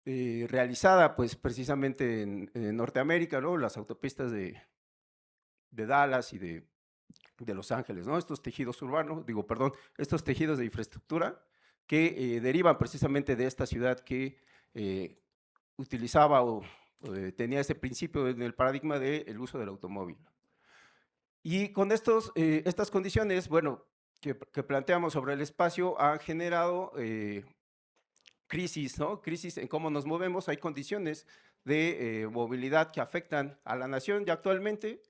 [SPEAKER 6] realizada, pues, precisamente en Norteamérica, ¿no? Las autopistas de Dallas y de Los Ángeles, ¿no? Estos tejidos urbanos, estos tejidos de infraestructura que derivan precisamente de esta ciudad que utilizaba o tenía ese principio en el paradigma del uso del automóvil. Y con estas condiciones, bueno, que planteamos sobre el espacio han generado crisis, ¿no? Crisis en cómo nos movemos. Hay condiciones de movilidad que afectan a la nación ya actualmente.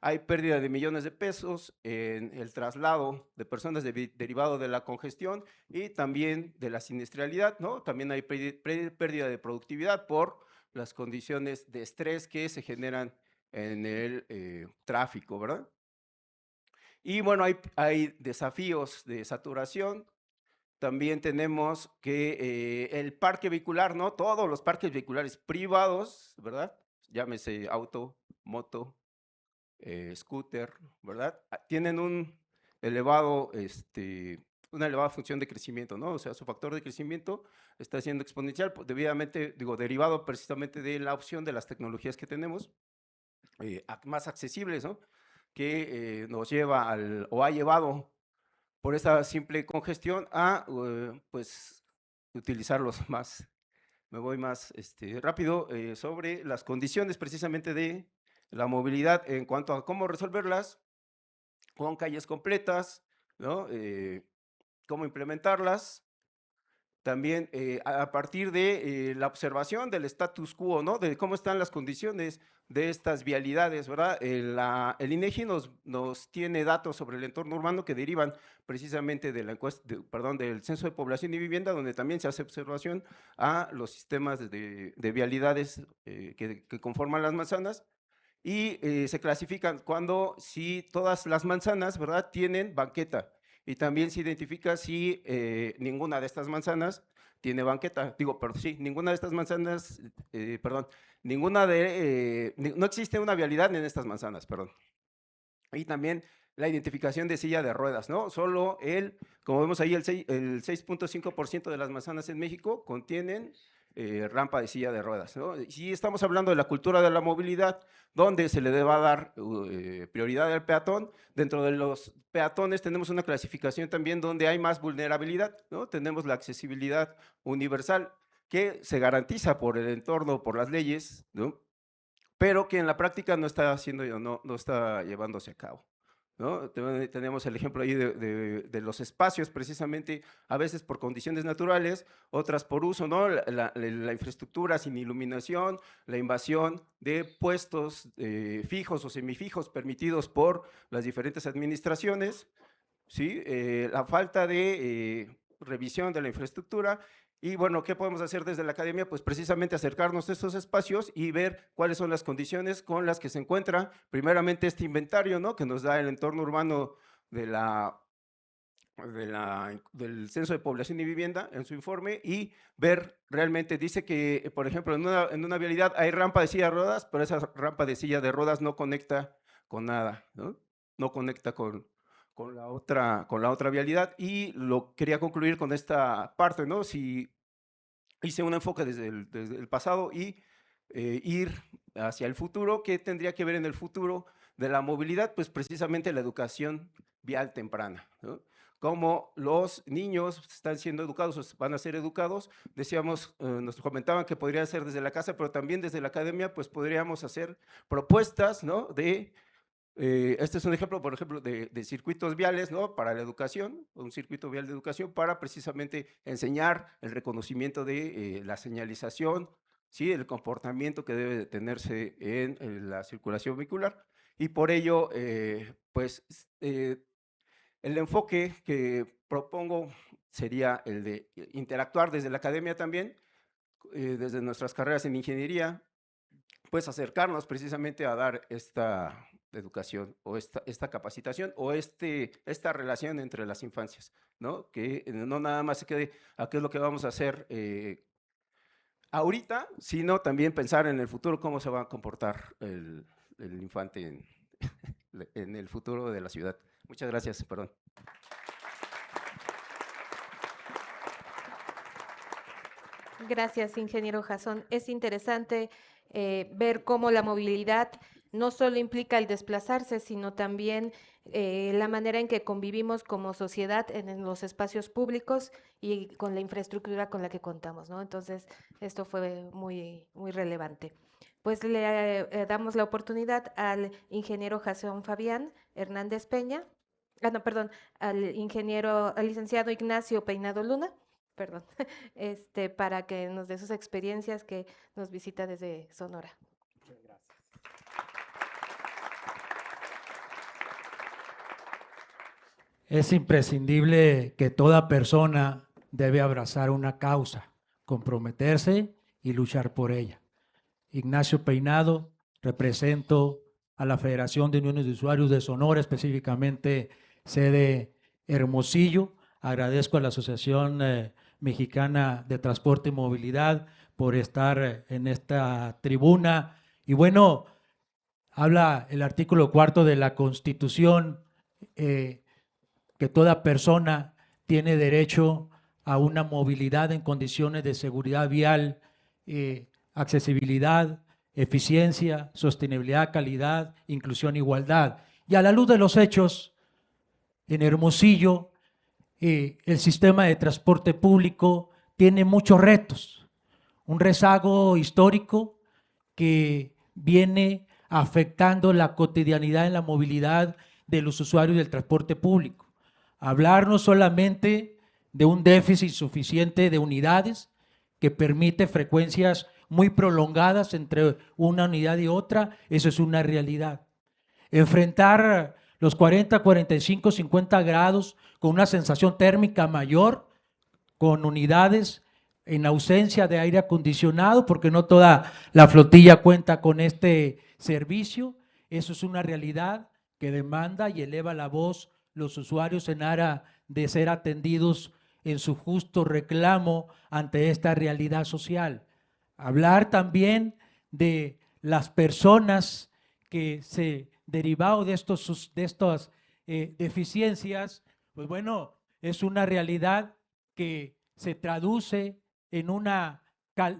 [SPEAKER 6] Hay pérdida de millones de pesos en el traslado de personas derivado de la congestión y también de la siniestralidad, ¿no? También hay pérdida de productividad por las condiciones de estrés que se generan en el tráfico, ¿verdad? Y bueno, hay desafíos de saturación. También tenemos que el parque vehicular, ¿no? Todos los parques vehiculares privados, ¿verdad? Llámese auto, moto, scooter, ¿verdad? Tienen una elevada función de crecimiento, ¿no? O sea, su factor de crecimiento está siendo exponencial, debidamente, derivado precisamente de la opción de las tecnologías que tenemos, más accesibles, ¿no? Que nos lleva o ha llevado por esta simple congestión a, pues, utilizarlos más. Me voy más rápido sobre las condiciones precisamente de la movilidad en cuanto a cómo resolverlas con calles completas, ¿no? Cómo implementarlas. También a partir de la observación del status quo, ¿no? De cómo están las condiciones de estas vialidades, ¿verdad? El INEGI nos tiene datos sobre el entorno urbano que derivan precisamente de la encuesta, del Censo de Población y Vivienda, donde también se hace observación a los sistemas de vialidades que conforman las manzanas y se clasifican si todas las manzanas, ¿verdad?, tienen banqueta. Y también se identifica si ninguna de estas manzanas tiene banqueta. Sí, ninguna de estas manzanas, no existe una vialidad en estas manzanas, perdón. Y también la identificación de silla de ruedas, ¿no? Solo como vemos ahí, el 6.5% de las manzanas en México contienen rampa de silla de ruedas, ¿no? Si estamos hablando de la cultura de la movilidad, donde se le deba dar prioridad al peatón, dentro de los peatones tenemos una clasificación también donde hay más vulnerabilidad, ¿no? Tenemos la accesibilidad universal que se garantiza por el entorno, por las leyes, ¿no? Pero que en la práctica no está no está llevándose a cabo, ¿no? Tenemos el ejemplo ahí de los espacios, precisamente, a veces por condiciones naturales, otras por uso, ¿no? La infraestructura sin iluminación, la invasión de puestos fijos o semifijos permitidos por las diferentes administraciones, ¿sí? La falta de revisión de la infraestructura. Y bueno, ¿qué podemos hacer desde la academia? Pues precisamente acercarnos a estos espacios y ver cuáles son las condiciones con las que se encuentra, primeramente, este inventario, ¿no?, que nos da el entorno urbano del Censo de Población y Vivienda en su informe, y ver realmente, dice que, por ejemplo, en una vialidad hay rampa de silla de ruedas, pero esa rampa de silla de ruedas no conecta con nada, ¿no? No conecta con la otra vialidad. Y quería concluir con esta parte, ¿no? Si hice un enfoque desde el pasado y ir hacia el futuro, ¿qué tendría que ver en el futuro de la movilidad? Pues precisamente la educación vial temprana, ¿no? Cómo los niños están siendo educados o van a ser educados. Decíamos, nos comentaban que podría ser desde la casa, pero también desde la academia, pues podríamos hacer propuestas, ¿no? Este es un ejemplo, por ejemplo, de circuitos viales, ¿no?, para la educación, un circuito vial de educación para precisamente enseñar el reconocimiento de la señalización, ¿sí?, el comportamiento que debe de tenerse en la circulación vehicular. Y por ello, pues, el enfoque que propongo sería el de interactuar desde la academia también, desde nuestras carreras en ingeniería, pues acercarnos precisamente a dar esta educación o esta capacitación o esta relación entre las infancias, ¿no? Que no nada más se quede a qué es lo que vamos a hacer ahorita, sino también pensar en el futuro, cómo se va a comportar el infante en el futuro de la ciudad. Muchas gracias, perdón.
[SPEAKER 2] Gracias, ingeniero Jasón. Es interesante ver cómo la movilidad no solo implica el desplazarse, sino también la manera en que convivimos como sociedad en los espacios públicos y con la infraestructura con la que contamos, ¿no? Entonces, esto fue muy, muy relevante. Pues le damos la oportunidad al ingeniero Jasón Fabián Hernández Peña, no, perdón, al licenciado Ignacio Peinado Luna, perdón, para que nos dé sus experiencias, que nos visita desde Sonora.
[SPEAKER 7] Es imprescindible que toda persona debe abrazar una causa, comprometerse y luchar por ella. Ignacio Peinado, represento a la Federación de Uniones de Usuarios de Sonora, específicamente sede Hermosillo. Agradezco a la Asociación Mexicana de Transporte y Movilidad por estar en esta tribuna. Y bueno, habla el artículo 4 de la Constitución, que toda persona tiene derecho a una movilidad en condiciones de seguridad vial, accesibilidad, eficiencia, sostenibilidad, calidad, inclusión, igualdad. Y a la luz de los hechos, en Hermosillo, el sistema de transporte público tiene muchos retos. Un rezago histórico que viene afectando la cotidianidad en la movilidad de los usuarios del transporte público. Hablar no solamente de un déficit suficiente de unidades que permite frecuencias muy prolongadas entre una unidad y otra, eso es una realidad. Enfrentar los 40, 45, 50 grados con una sensación térmica mayor, con unidades en ausencia de aire acondicionado, porque no toda la flotilla cuenta con este servicio, eso es una realidad que demanda y eleva la voz los usuarios en aras de ser atendidos en su justo reclamo ante esta realidad social. Hablar también de las personas que derivado de estas deficiencias, pues bueno, es una realidad que se traduce en una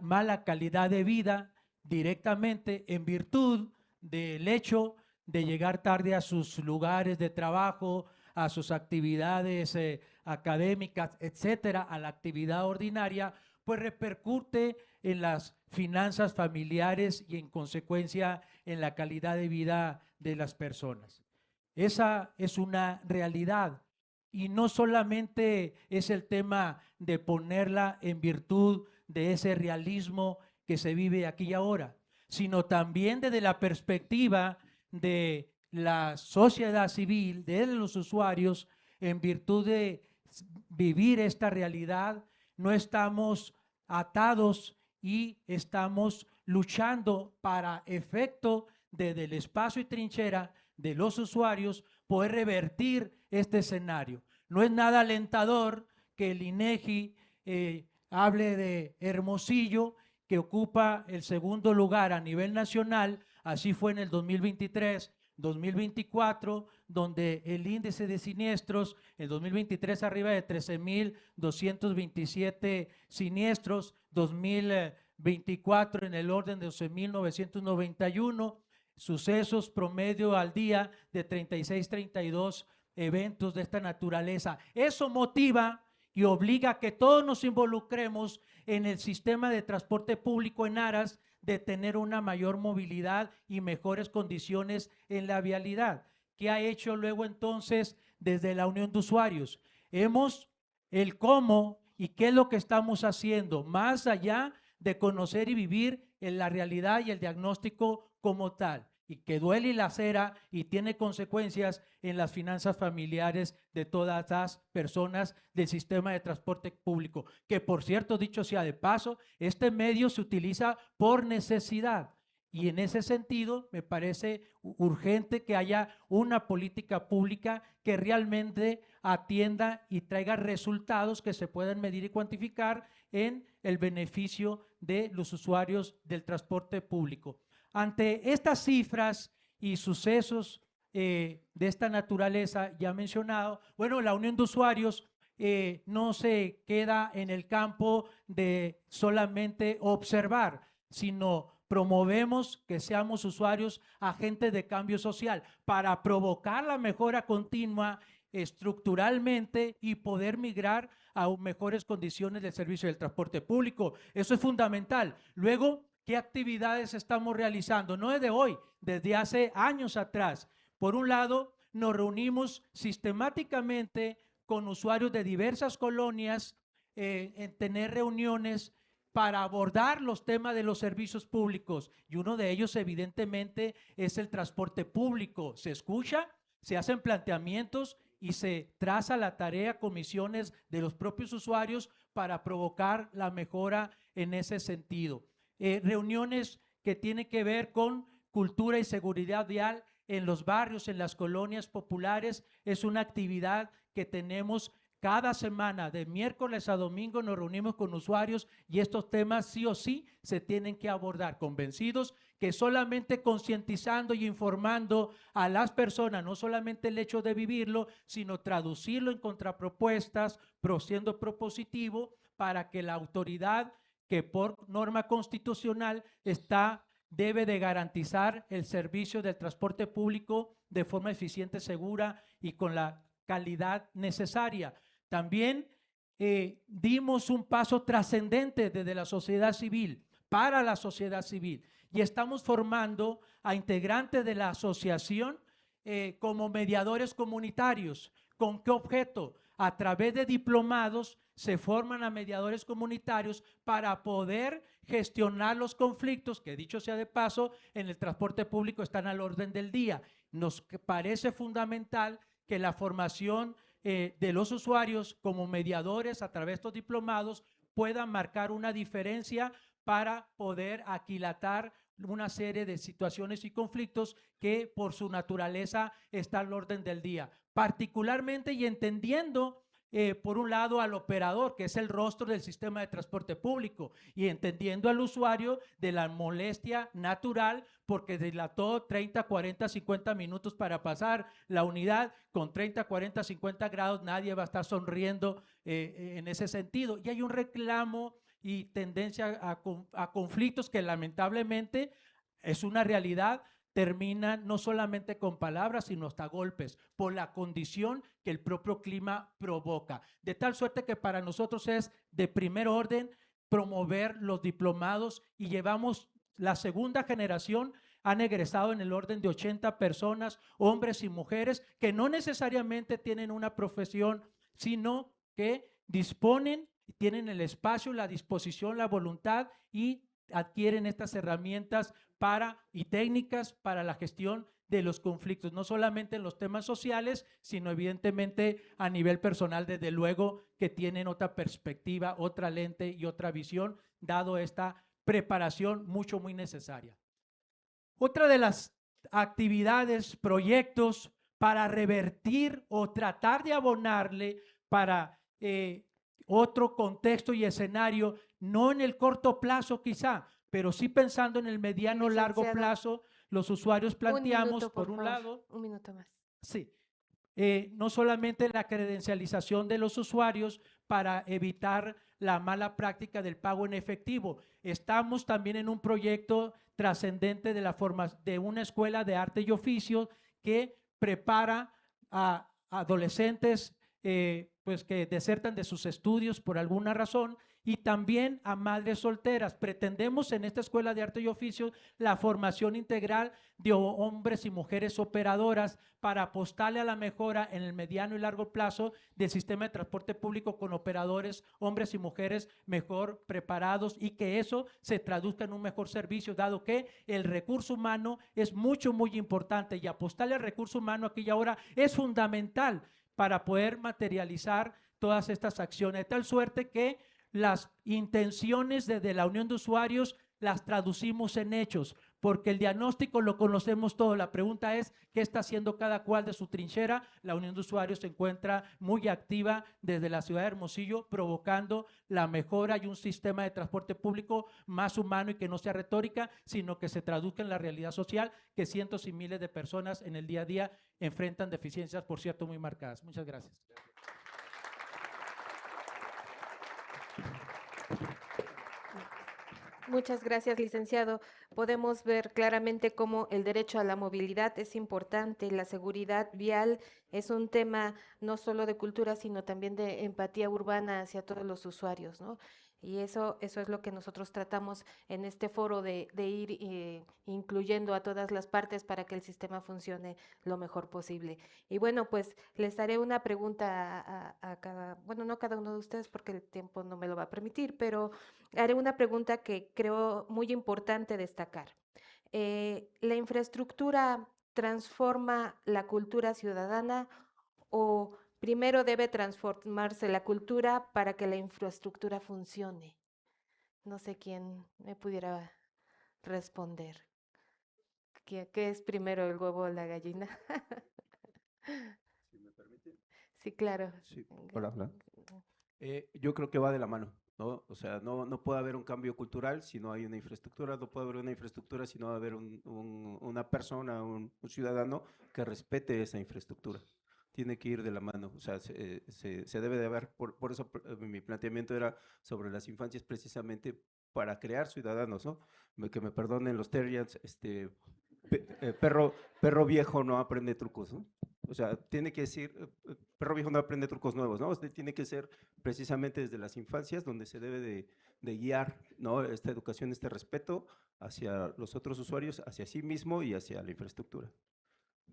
[SPEAKER 7] mala calidad de vida directamente en virtud del hecho de llegar tarde a sus lugares de trabajo, a sus actividades académicas, etcétera, a la actividad ordinaria, pues repercute en las finanzas familiares y en consecuencia en la calidad de vida de las personas. Esa es una realidad y no solamente es el tema de ponerla en virtud de ese realismo que se vive aquí y ahora, sino también desde la perspectiva de la sociedad civil, de los usuarios, en virtud de vivir esta realidad, no estamos atados y estamos luchando para efecto desde el espacio y trinchera de los usuarios poder revertir este escenario. No es nada alentador que el INEGI hable de Hermosillo, que ocupa el segundo lugar a nivel nacional, así fue en el 2023, 2024, donde el índice de siniestros, en 2023 arriba de 13.227 siniestros, 2024 en el orden de 12.991, sucesos promedio al día de 36, 32 eventos de esta naturaleza. Eso motiva y obliga a que todos nos involucremos en el sistema de transporte público en aras de tener una mayor movilidad y mejores condiciones en la vialidad. ¿Qué ha hecho luego entonces desde la Unión de Usuarios? El cómo y qué es lo que estamos haciendo, más allá de conocer y vivir en la realidad y el diagnóstico como tal, y que duele y lacera y tiene consecuencias en las finanzas familiares de todas las personas del sistema de transporte público, que por cierto, dicho sea de paso, este medio se utiliza por necesidad y en ese sentido me parece urgente que haya una política pública que realmente atienda y traiga resultados que se puedan medir y cuantificar en el beneficio de los usuarios del transporte público. Ante estas cifras y sucesos de esta naturaleza ya mencionado, bueno, la Unión de Usuarios no se queda en el campo de solamente observar, sino promovemos que seamos usuarios agentes de cambio social para provocar la mejora continua estructuralmente y poder migrar a mejores condiciones del servicio del transporte público. Eso es fundamental. Luego, ¿qué actividades estamos realizando? No es de hoy, desde hace años atrás. Por un lado, nos reunimos sistemáticamente con usuarios de diversas colonias en tener reuniones para abordar los temas de los servicios públicos. Y uno de ellos, evidentemente, es el transporte público. Se escucha, se hacen planteamientos y se traza la tarea, comisiones de los propios usuarios para provocar la mejora en ese sentido. Reuniones que tienen que ver con cultura y seguridad vial en los barrios, en las colonias populares, es una actividad que tenemos cada semana, de miércoles a domingo nos reunimos con usuarios y estos temas sí o sí se tienen que abordar, convencidos que solamente concientizando y informando a las personas, no solamente el hecho de vivirlo, sino traducirlo en contrapropuestas, siendo propositivo para que la autoridad que por norma constitucional debe de garantizar el servicio del transporte público de forma eficiente, segura y con la calidad necesaria. También dimos un paso trascendente desde la sociedad civil, para la sociedad civil, y estamos formando a integrantes de la asociación como mediadores comunitarios. ¿Con qué objeto? A través de diplomados se forman a mediadores comunitarios para poder gestionar los conflictos que, dicho sea de paso, en el transporte público están al orden del día. Nos parece fundamental que la formación de los usuarios como mediadores a través de estos diplomados puedan marcar una diferencia para poder aquilatar una serie de situaciones y conflictos que por su naturaleza están al orden del día. Particularmente y entendiendo por un lado al operador, que es el rostro del sistema de transporte público, y entendiendo al usuario de la molestia natural, porque dilató 30, 40, 50 minutos para pasar la unidad, con 30, 40, 50 grados, nadie va a estar sonriendo en ese sentido. Y hay un reclamo y tendencia a conflictos que lamentablemente es una realidad, terminan no solamente con palabras, sino hasta golpes, por la condición que el propio clima provoca. De tal suerte que para nosotros es de primer orden promover los diplomados y llevamos la segunda generación, han egresado en el orden de 80 personas, hombres y mujeres, que no necesariamente tienen una profesión, sino que disponen, tienen el espacio, la disposición, la voluntad y adquieren estas herramientas y técnicas para la gestión de los conflictos, no solamente en los temas sociales, sino evidentemente a nivel personal, desde luego que tienen otra perspectiva, otra lente y otra visión, dado esta preparación muy necesaria. Otra de las actividades, proyectos para revertir o tratar de abonarle para otro contexto y escenario, no en el corto plazo quizá, pero sí pensando en el mediano largo plazo, los usuarios planteamos, por un lado,
[SPEAKER 2] un minuto más.
[SPEAKER 7] Sí, no solamente la credencialización de los usuarios para evitar la mala práctica del pago en efectivo. Estamos también en un proyecto trascendente de una escuela de arte y oficio que prepara a adolescentes pues que desertan de sus estudios por alguna razón, y también a madres solteras. Pretendemos en esta escuela de arte y oficio la formación integral de hombres y mujeres operadoras para apostarle a la mejora en el mediano y largo plazo del sistema de transporte público con operadores, hombres y mujeres mejor preparados, y que eso se traduzca en un mejor servicio, dado que el recurso humano es muy importante, y apostarle al recurso humano aquí y ahora es fundamental para poder materializar todas estas acciones, de tal suerte que las intenciones desde la Unión de Usuarios las traducimos en hechos, porque el diagnóstico lo conocemos todo. La pregunta es, ¿qué está haciendo cada cual de su trinchera? La Unión de Usuarios se encuentra muy activa desde la ciudad de Hermosillo, provocando la mejora y un sistema de transporte público más humano y que no sea retórica, sino que se traduzca en la realidad social que cientos y miles de personas en el día a día enfrentan deficiencias, por cierto, muy marcadas. Muchas gracias.
[SPEAKER 2] Muchas gracias, licenciado. Podemos ver claramente cómo el derecho a la movilidad es importante, la seguridad vial es un tema no solo de cultura, sino también de empatía urbana hacia todos los usuarios, ¿no? Y eso es lo que nosotros tratamos en este foro de ir incluyendo a todas las partes para que el sistema funcione lo mejor posible. Y bueno, pues les haré una pregunta a cada, bueno, no a cada uno de ustedes porque el tiempo no me lo va a permitir, pero haré una pregunta que creo muy importante destacar. ¿La infraestructura transforma la cultura ciudadana o primero debe transformarse la cultura para que la infraestructura funcione? No sé quién me pudiera responder. ¿Qué es primero, el huevo o la gallina?
[SPEAKER 6] Si me permite.
[SPEAKER 2] Sí, claro.
[SPEAKER 6] Sí, hola, hola. Yo creo que va de la mano, ¿no? O sea, no puede haber un cambio cultural si no hay una infraestructura, no puede haber una infraestructura si no va a haber una persona, un ciudadano que respete esa infraestructura. Tiene que ir de la mano, o sea, se debe de haber, por eso mi planteamiento era sobre las infancias precisamente para crear ciudadanos, ¿no? Que me perdonen los terriers, perro viejo no aprende trucos, ¿no? O sea, tiene que decir, perro viejo no aprende trucos nuevos, ¿no? Usted tiene que ser precisamente desde las infancias donde se debe de guiar, ¿no? Esta educación, este respeto hacia los otros usuarios, hacia sí mismo y hacia la infraestructura.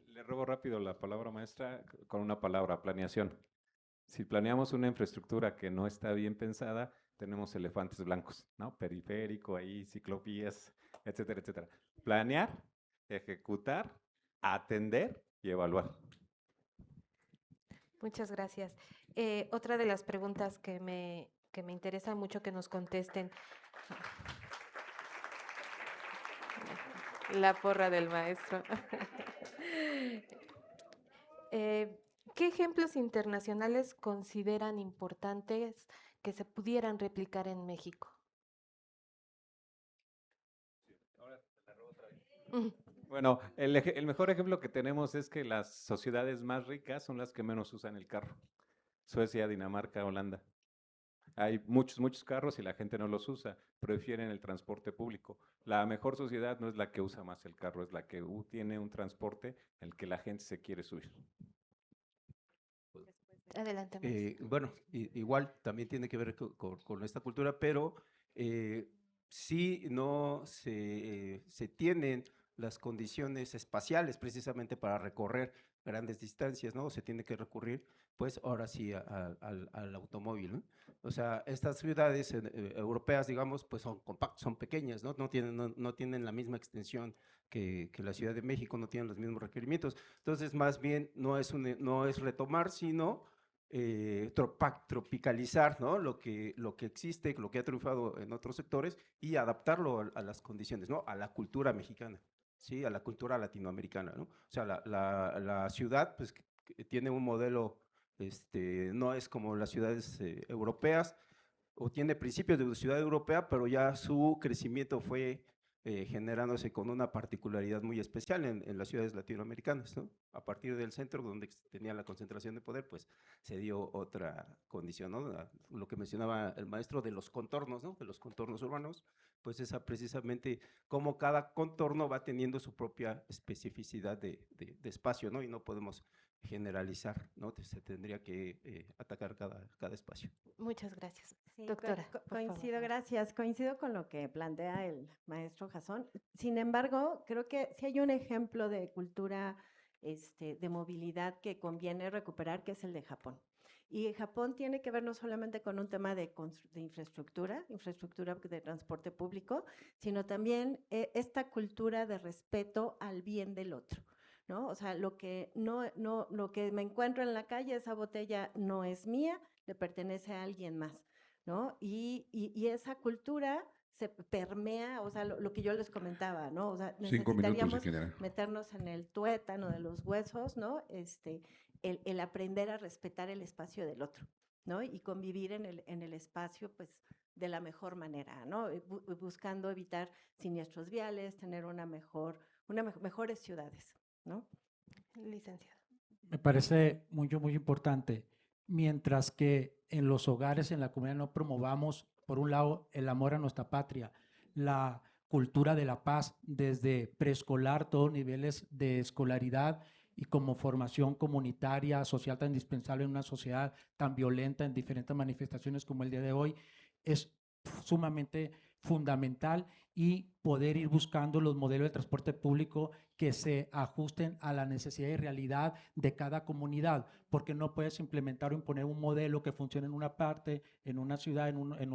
[SPEAKER 4] Le robo rápido la palabra maestra con una palabra, planeación. Si planeamos una infraestructura que no está bien pensada, tenemos elefantes blancos, ¿no? Periférico, ahí, ciclovías, etcétera, etcétera. Planear, ejecutar, atender y evaluar.
[SPEAKER 2] Muchas gracias. Otra de las preguntas que me interesa mucho que nos contesten. La porra del maestro. ¿Qué ejemplos internacionales consideran importantes que se pudieran replicar en México?
[SPEAKER 4] Bueno, el mejor ejemplo que tenemos es que las sociedades más ricas son las que menos usan el carro. Suecia, Dinamarca, Holanda. Hay muchos carros y la gente no los usa, prefieren el transporte público. La mejor sociedad no es la que usa más el carro, es la que tiene un transporte en el que la gente se quiere subir.
[SPEAKER 2] Adelante, maestro.
[SPEAKER 6] Bueno, igual también tiene que ver con esta cultura, pero sí no se tienen las condiciones espaciales precisamente para recorrer grandes distancias, ¿no? Se tiene que recurrir, pues ahora sí, al automóvil, ¿no? O sea, estas ciudades europeas, digamos, pues son compactas, son pequeñas, ¿no? No tienen la misma extensión que la Ciudad de México, no tienen los mismos requerimientos. Entonces, más bien, no es retomar, sino tropicalizar, ¿no? Lo que existe, lo que ha triunfado en otros sectores y adaptarlo a las condiciones, ¿no? A la cultura mexicana, ¿sí? A la cultura latinoamericana, ¿no? O sea, la ciudad, pues, que tiene un modelo, no es como las ciudades europeas, o tiene principios de ciudad europea, pero ya su crecimiento fue generándose con una particularidad muy especial en las ciudades latinoamericanas, ¿no? A partir del centro donde tenía la concentración de poder, pues se dio otra condición, ¿no? Lo que mencionaba el maestro de los contornos, ¿no? De los contornos urbanos, pues esa precisamente cómo cada contorno va teniendo su propia especificidad de espacio, ¿no? Y no podemos generalizar, ¿no? Se tendría que atacar cada espacio.
[SPEAKER 2] Muchas gracias.
[SPEAKER 3] Sí,
[SPEAKER 2] Doctora, por favor.
[SPEAKER 3] coincido, gracias. Coincido con lo que plantea el maestro Jasón. Sin embargo, creo que sí hay un ejemplo de cultura de movilidad que conviene recuperar, que es el de Japón. Y Japón tiene que ver no solamente con un tema de infraestructura de transporte público, sino también esta cultura de respeto al bien del otro, ¿no? O sea, lo que me encuentro en la calle, esa botella no es mía, le pertenece a alguien más, ¿no? Y esa cultura se permea, o sea, lo que yo les comentaba, ¿no? O sea,
[SPEAKER 1] 5 minutos,
[SPEAKER 3] necesitaríamos
[SPEAKER 1] ingeniera.
[SPEAKER 3] meternos en el tuétano de los huesos, ¿no? El aprender a respetar el espacio del otro, ¿no? Y convivir en el espacio, pues, de la mejor manera, ¿no? Buscando evitar siniestros viales, tener mejores ciudades, ¿no?
[SPEAKER 2] Licenciado.
[SPEAKER 7] Me parece muy importante. Mientras que en los hogares, en la comunidad, no promovamos, por un lado, el amor a nuestra patria, la cultura de la paz desde preescolar, todos niveles de escolaridad y como formación comunitaria, social tan indispensable en una sociedad tan violenta en diferentes manifestaciones como el día de hoy, es sumamente fundamental, y poder ir buscando los modelos de transporte público que se ajusten a la necesidad y realidad de cada comunidad, porque no puedes implementar o imponer un modelo que funcione en una parte, en una ciudad, en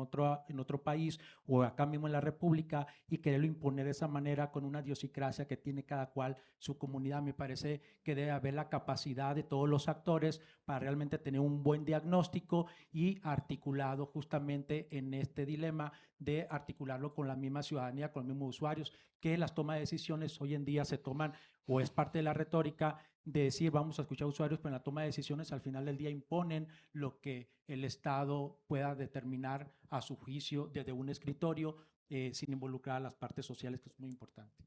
[SPEAKER 7] otro país o acá mismo en la República, y quererlo imponer de esa manera con una idiosincrasia que tiene cada cual su comunidad. Me parece que debe haber la capacidad de todos los actores para realmente tener un buen diagnóstico y articulado justamente en este dilema de articularlo con la misma ciudadanía, con los mismos usuarios, que las tomas de decisiones hoy en día se toman, o es parte de la retórica de decir vamos a escuchar a usuarios, pero en la toma de decisiones al final del día imponen lo que el Estado pueda determinar a su juicio desde un escritorio, sin involucrar a las partes sociales, que es muy importante.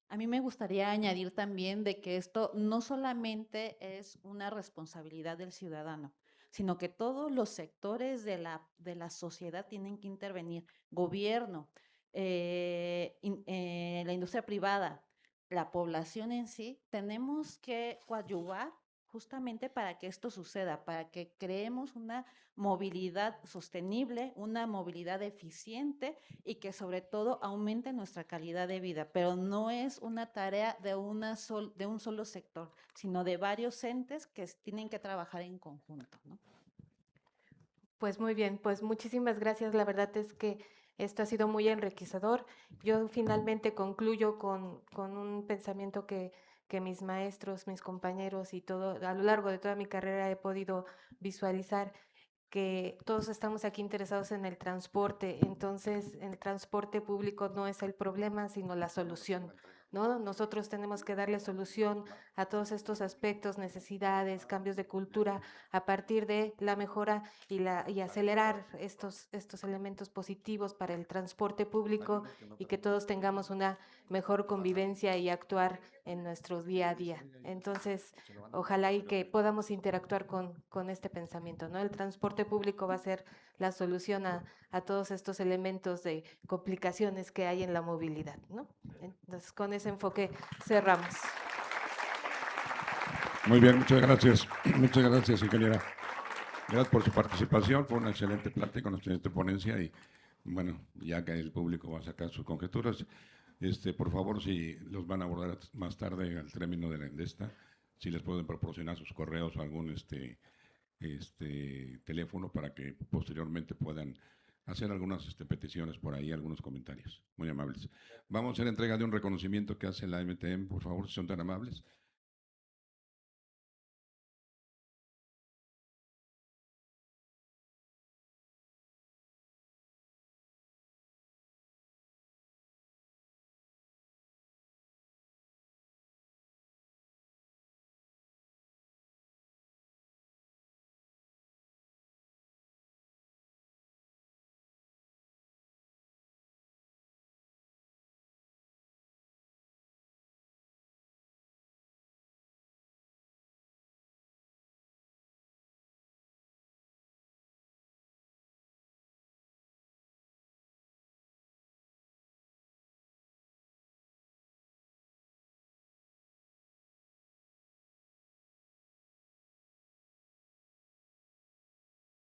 [SPEAKER 5] A mí me gustaría añadir también de que esto no solamente es una responsabilidad del ciudadano, sino que todos los sectores de la sociedad tienen que intervenir: gobierno, la industria privada, la población en sí. Tenemos que coadyuvar justamente para que esto suceda, para que creemos una movilidad sostenible, una movilidad eficiente y que sobre todo aumente nuestra calidad de vida. Pero no es una tarea de un solo sector, sino de varios entes que tienen que trabajar en conjunto, ¿no?
[SPEAKER 2] Pues muy bien, pues muchísimas gracias. La verdad es que esto ha sido muy enriquecedor. Yo finalmente concluyo con un pensamiento que mis maestros, mis compañeros y todo, a lo largo de toda mi carrera he podido visualizar, que todos estamos aquí interesados en el transporte. Entonces el transporte público no es el problema, sino la solución, ¿no? Nosotros tenemos que darle solución a todos estos aspectos, necesidades, cambios de cultura, a partir de la mejora y acelerar estos elementos positivos para el transporte público, y que todos tengamos una mejor convivencia y actuar en nuestro día a día. Entonces, ojalá y que podamos interactuar con este pensamiento, ¿no? El transporte público va a ser la solución a todos estos elementos de complicaciones que hay en la movilidad, ¿no? Entonces, con ese enfoque cerramos.
[SPEAKER 1] Muy bien, muchas gracias. Muchas gracias, ingeniera. Gracias por su participación. Fue una excelente plática, una excelente ponencia y, bueno, ya que el público va a sacar sus conjeturas, por favor, si los van a abordar más tarde al término de esta, si les pueden proporcionar sus correos o algún teléfono para que posteriormente puedan hacer algunas peticiones por ahí, algunos comentarios. Muy amables. Vamos a hacer entrega de un reconocimiento que hace la MTM, por favor, si son tan amables.